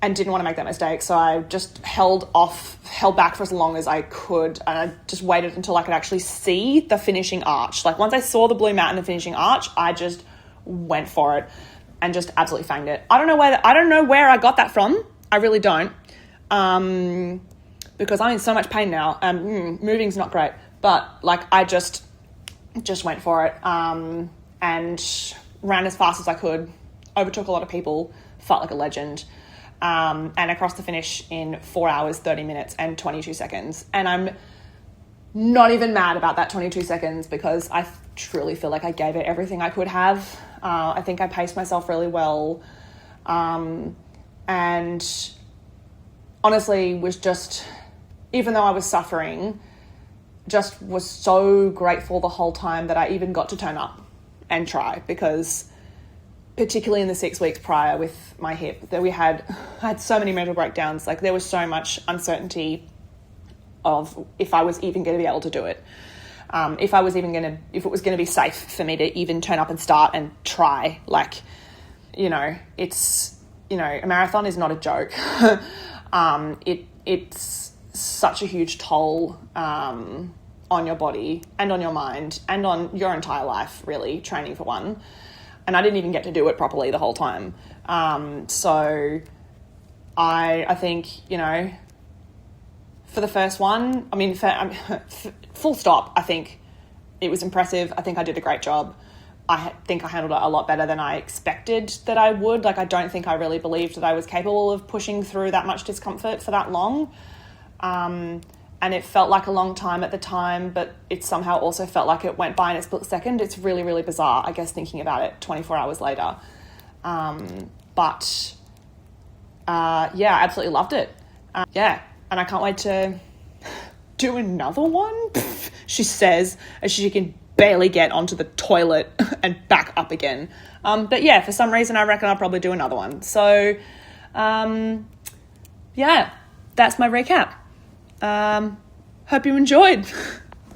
didn't want to make that mistake. So I just held back for as long as I could, and I just waited until I could actually see the finishing arch. Like once I saw the blue mat and the finishing arch, I just went for it and just absolutely fanged it. I don't know where I got that from. I really don't. Because I'm in so much pain now, and moving's not great, but like I just went for it, and ran as fast as I could, overtook a lot of people, felt like a legend, and across the finish in 4 hours, 30 minutes and 22 seconds. And I'm not even mad about that 22 seconds because I truly feel like I gave it everything I could have. I think I paced myself really well, and honestly was just, even though I was suffering, just was so grateful the whole time that I even got to turn up and try, because particularly in the 6 weeks prior with my hip, that I had so many mental breakdowns. Like there was so much uncertainty of if I was even going to be able to do it. If it was going to be safe for me to even turn up and start and try. Like, it's, a marathon is not a joke. It's such a huge toll on your body and on your mind and on your entire life, really, training for one. And I didn't even get to do it properly the whole time. So I think, for the first one, I mean, full stop, I think it was impressive. I think I did a great job. I think I handled it a lot better than I expected that I would. Like, I don't think I really believed that I was capable of pushing through that much discomfort for that long. And it felt like a long time at the time, but it somehow also felt like it went by in a split second. It's really, really bizarre, I guess, thinking about it 24 hours later. But absolutely loved it. And I can't wait to do another one, she says, as she can barely get onto the toilet and back up again. But yeah, for some reason, I reckon I'll probably do another one. So, that's my recap. Hope you enjoyed.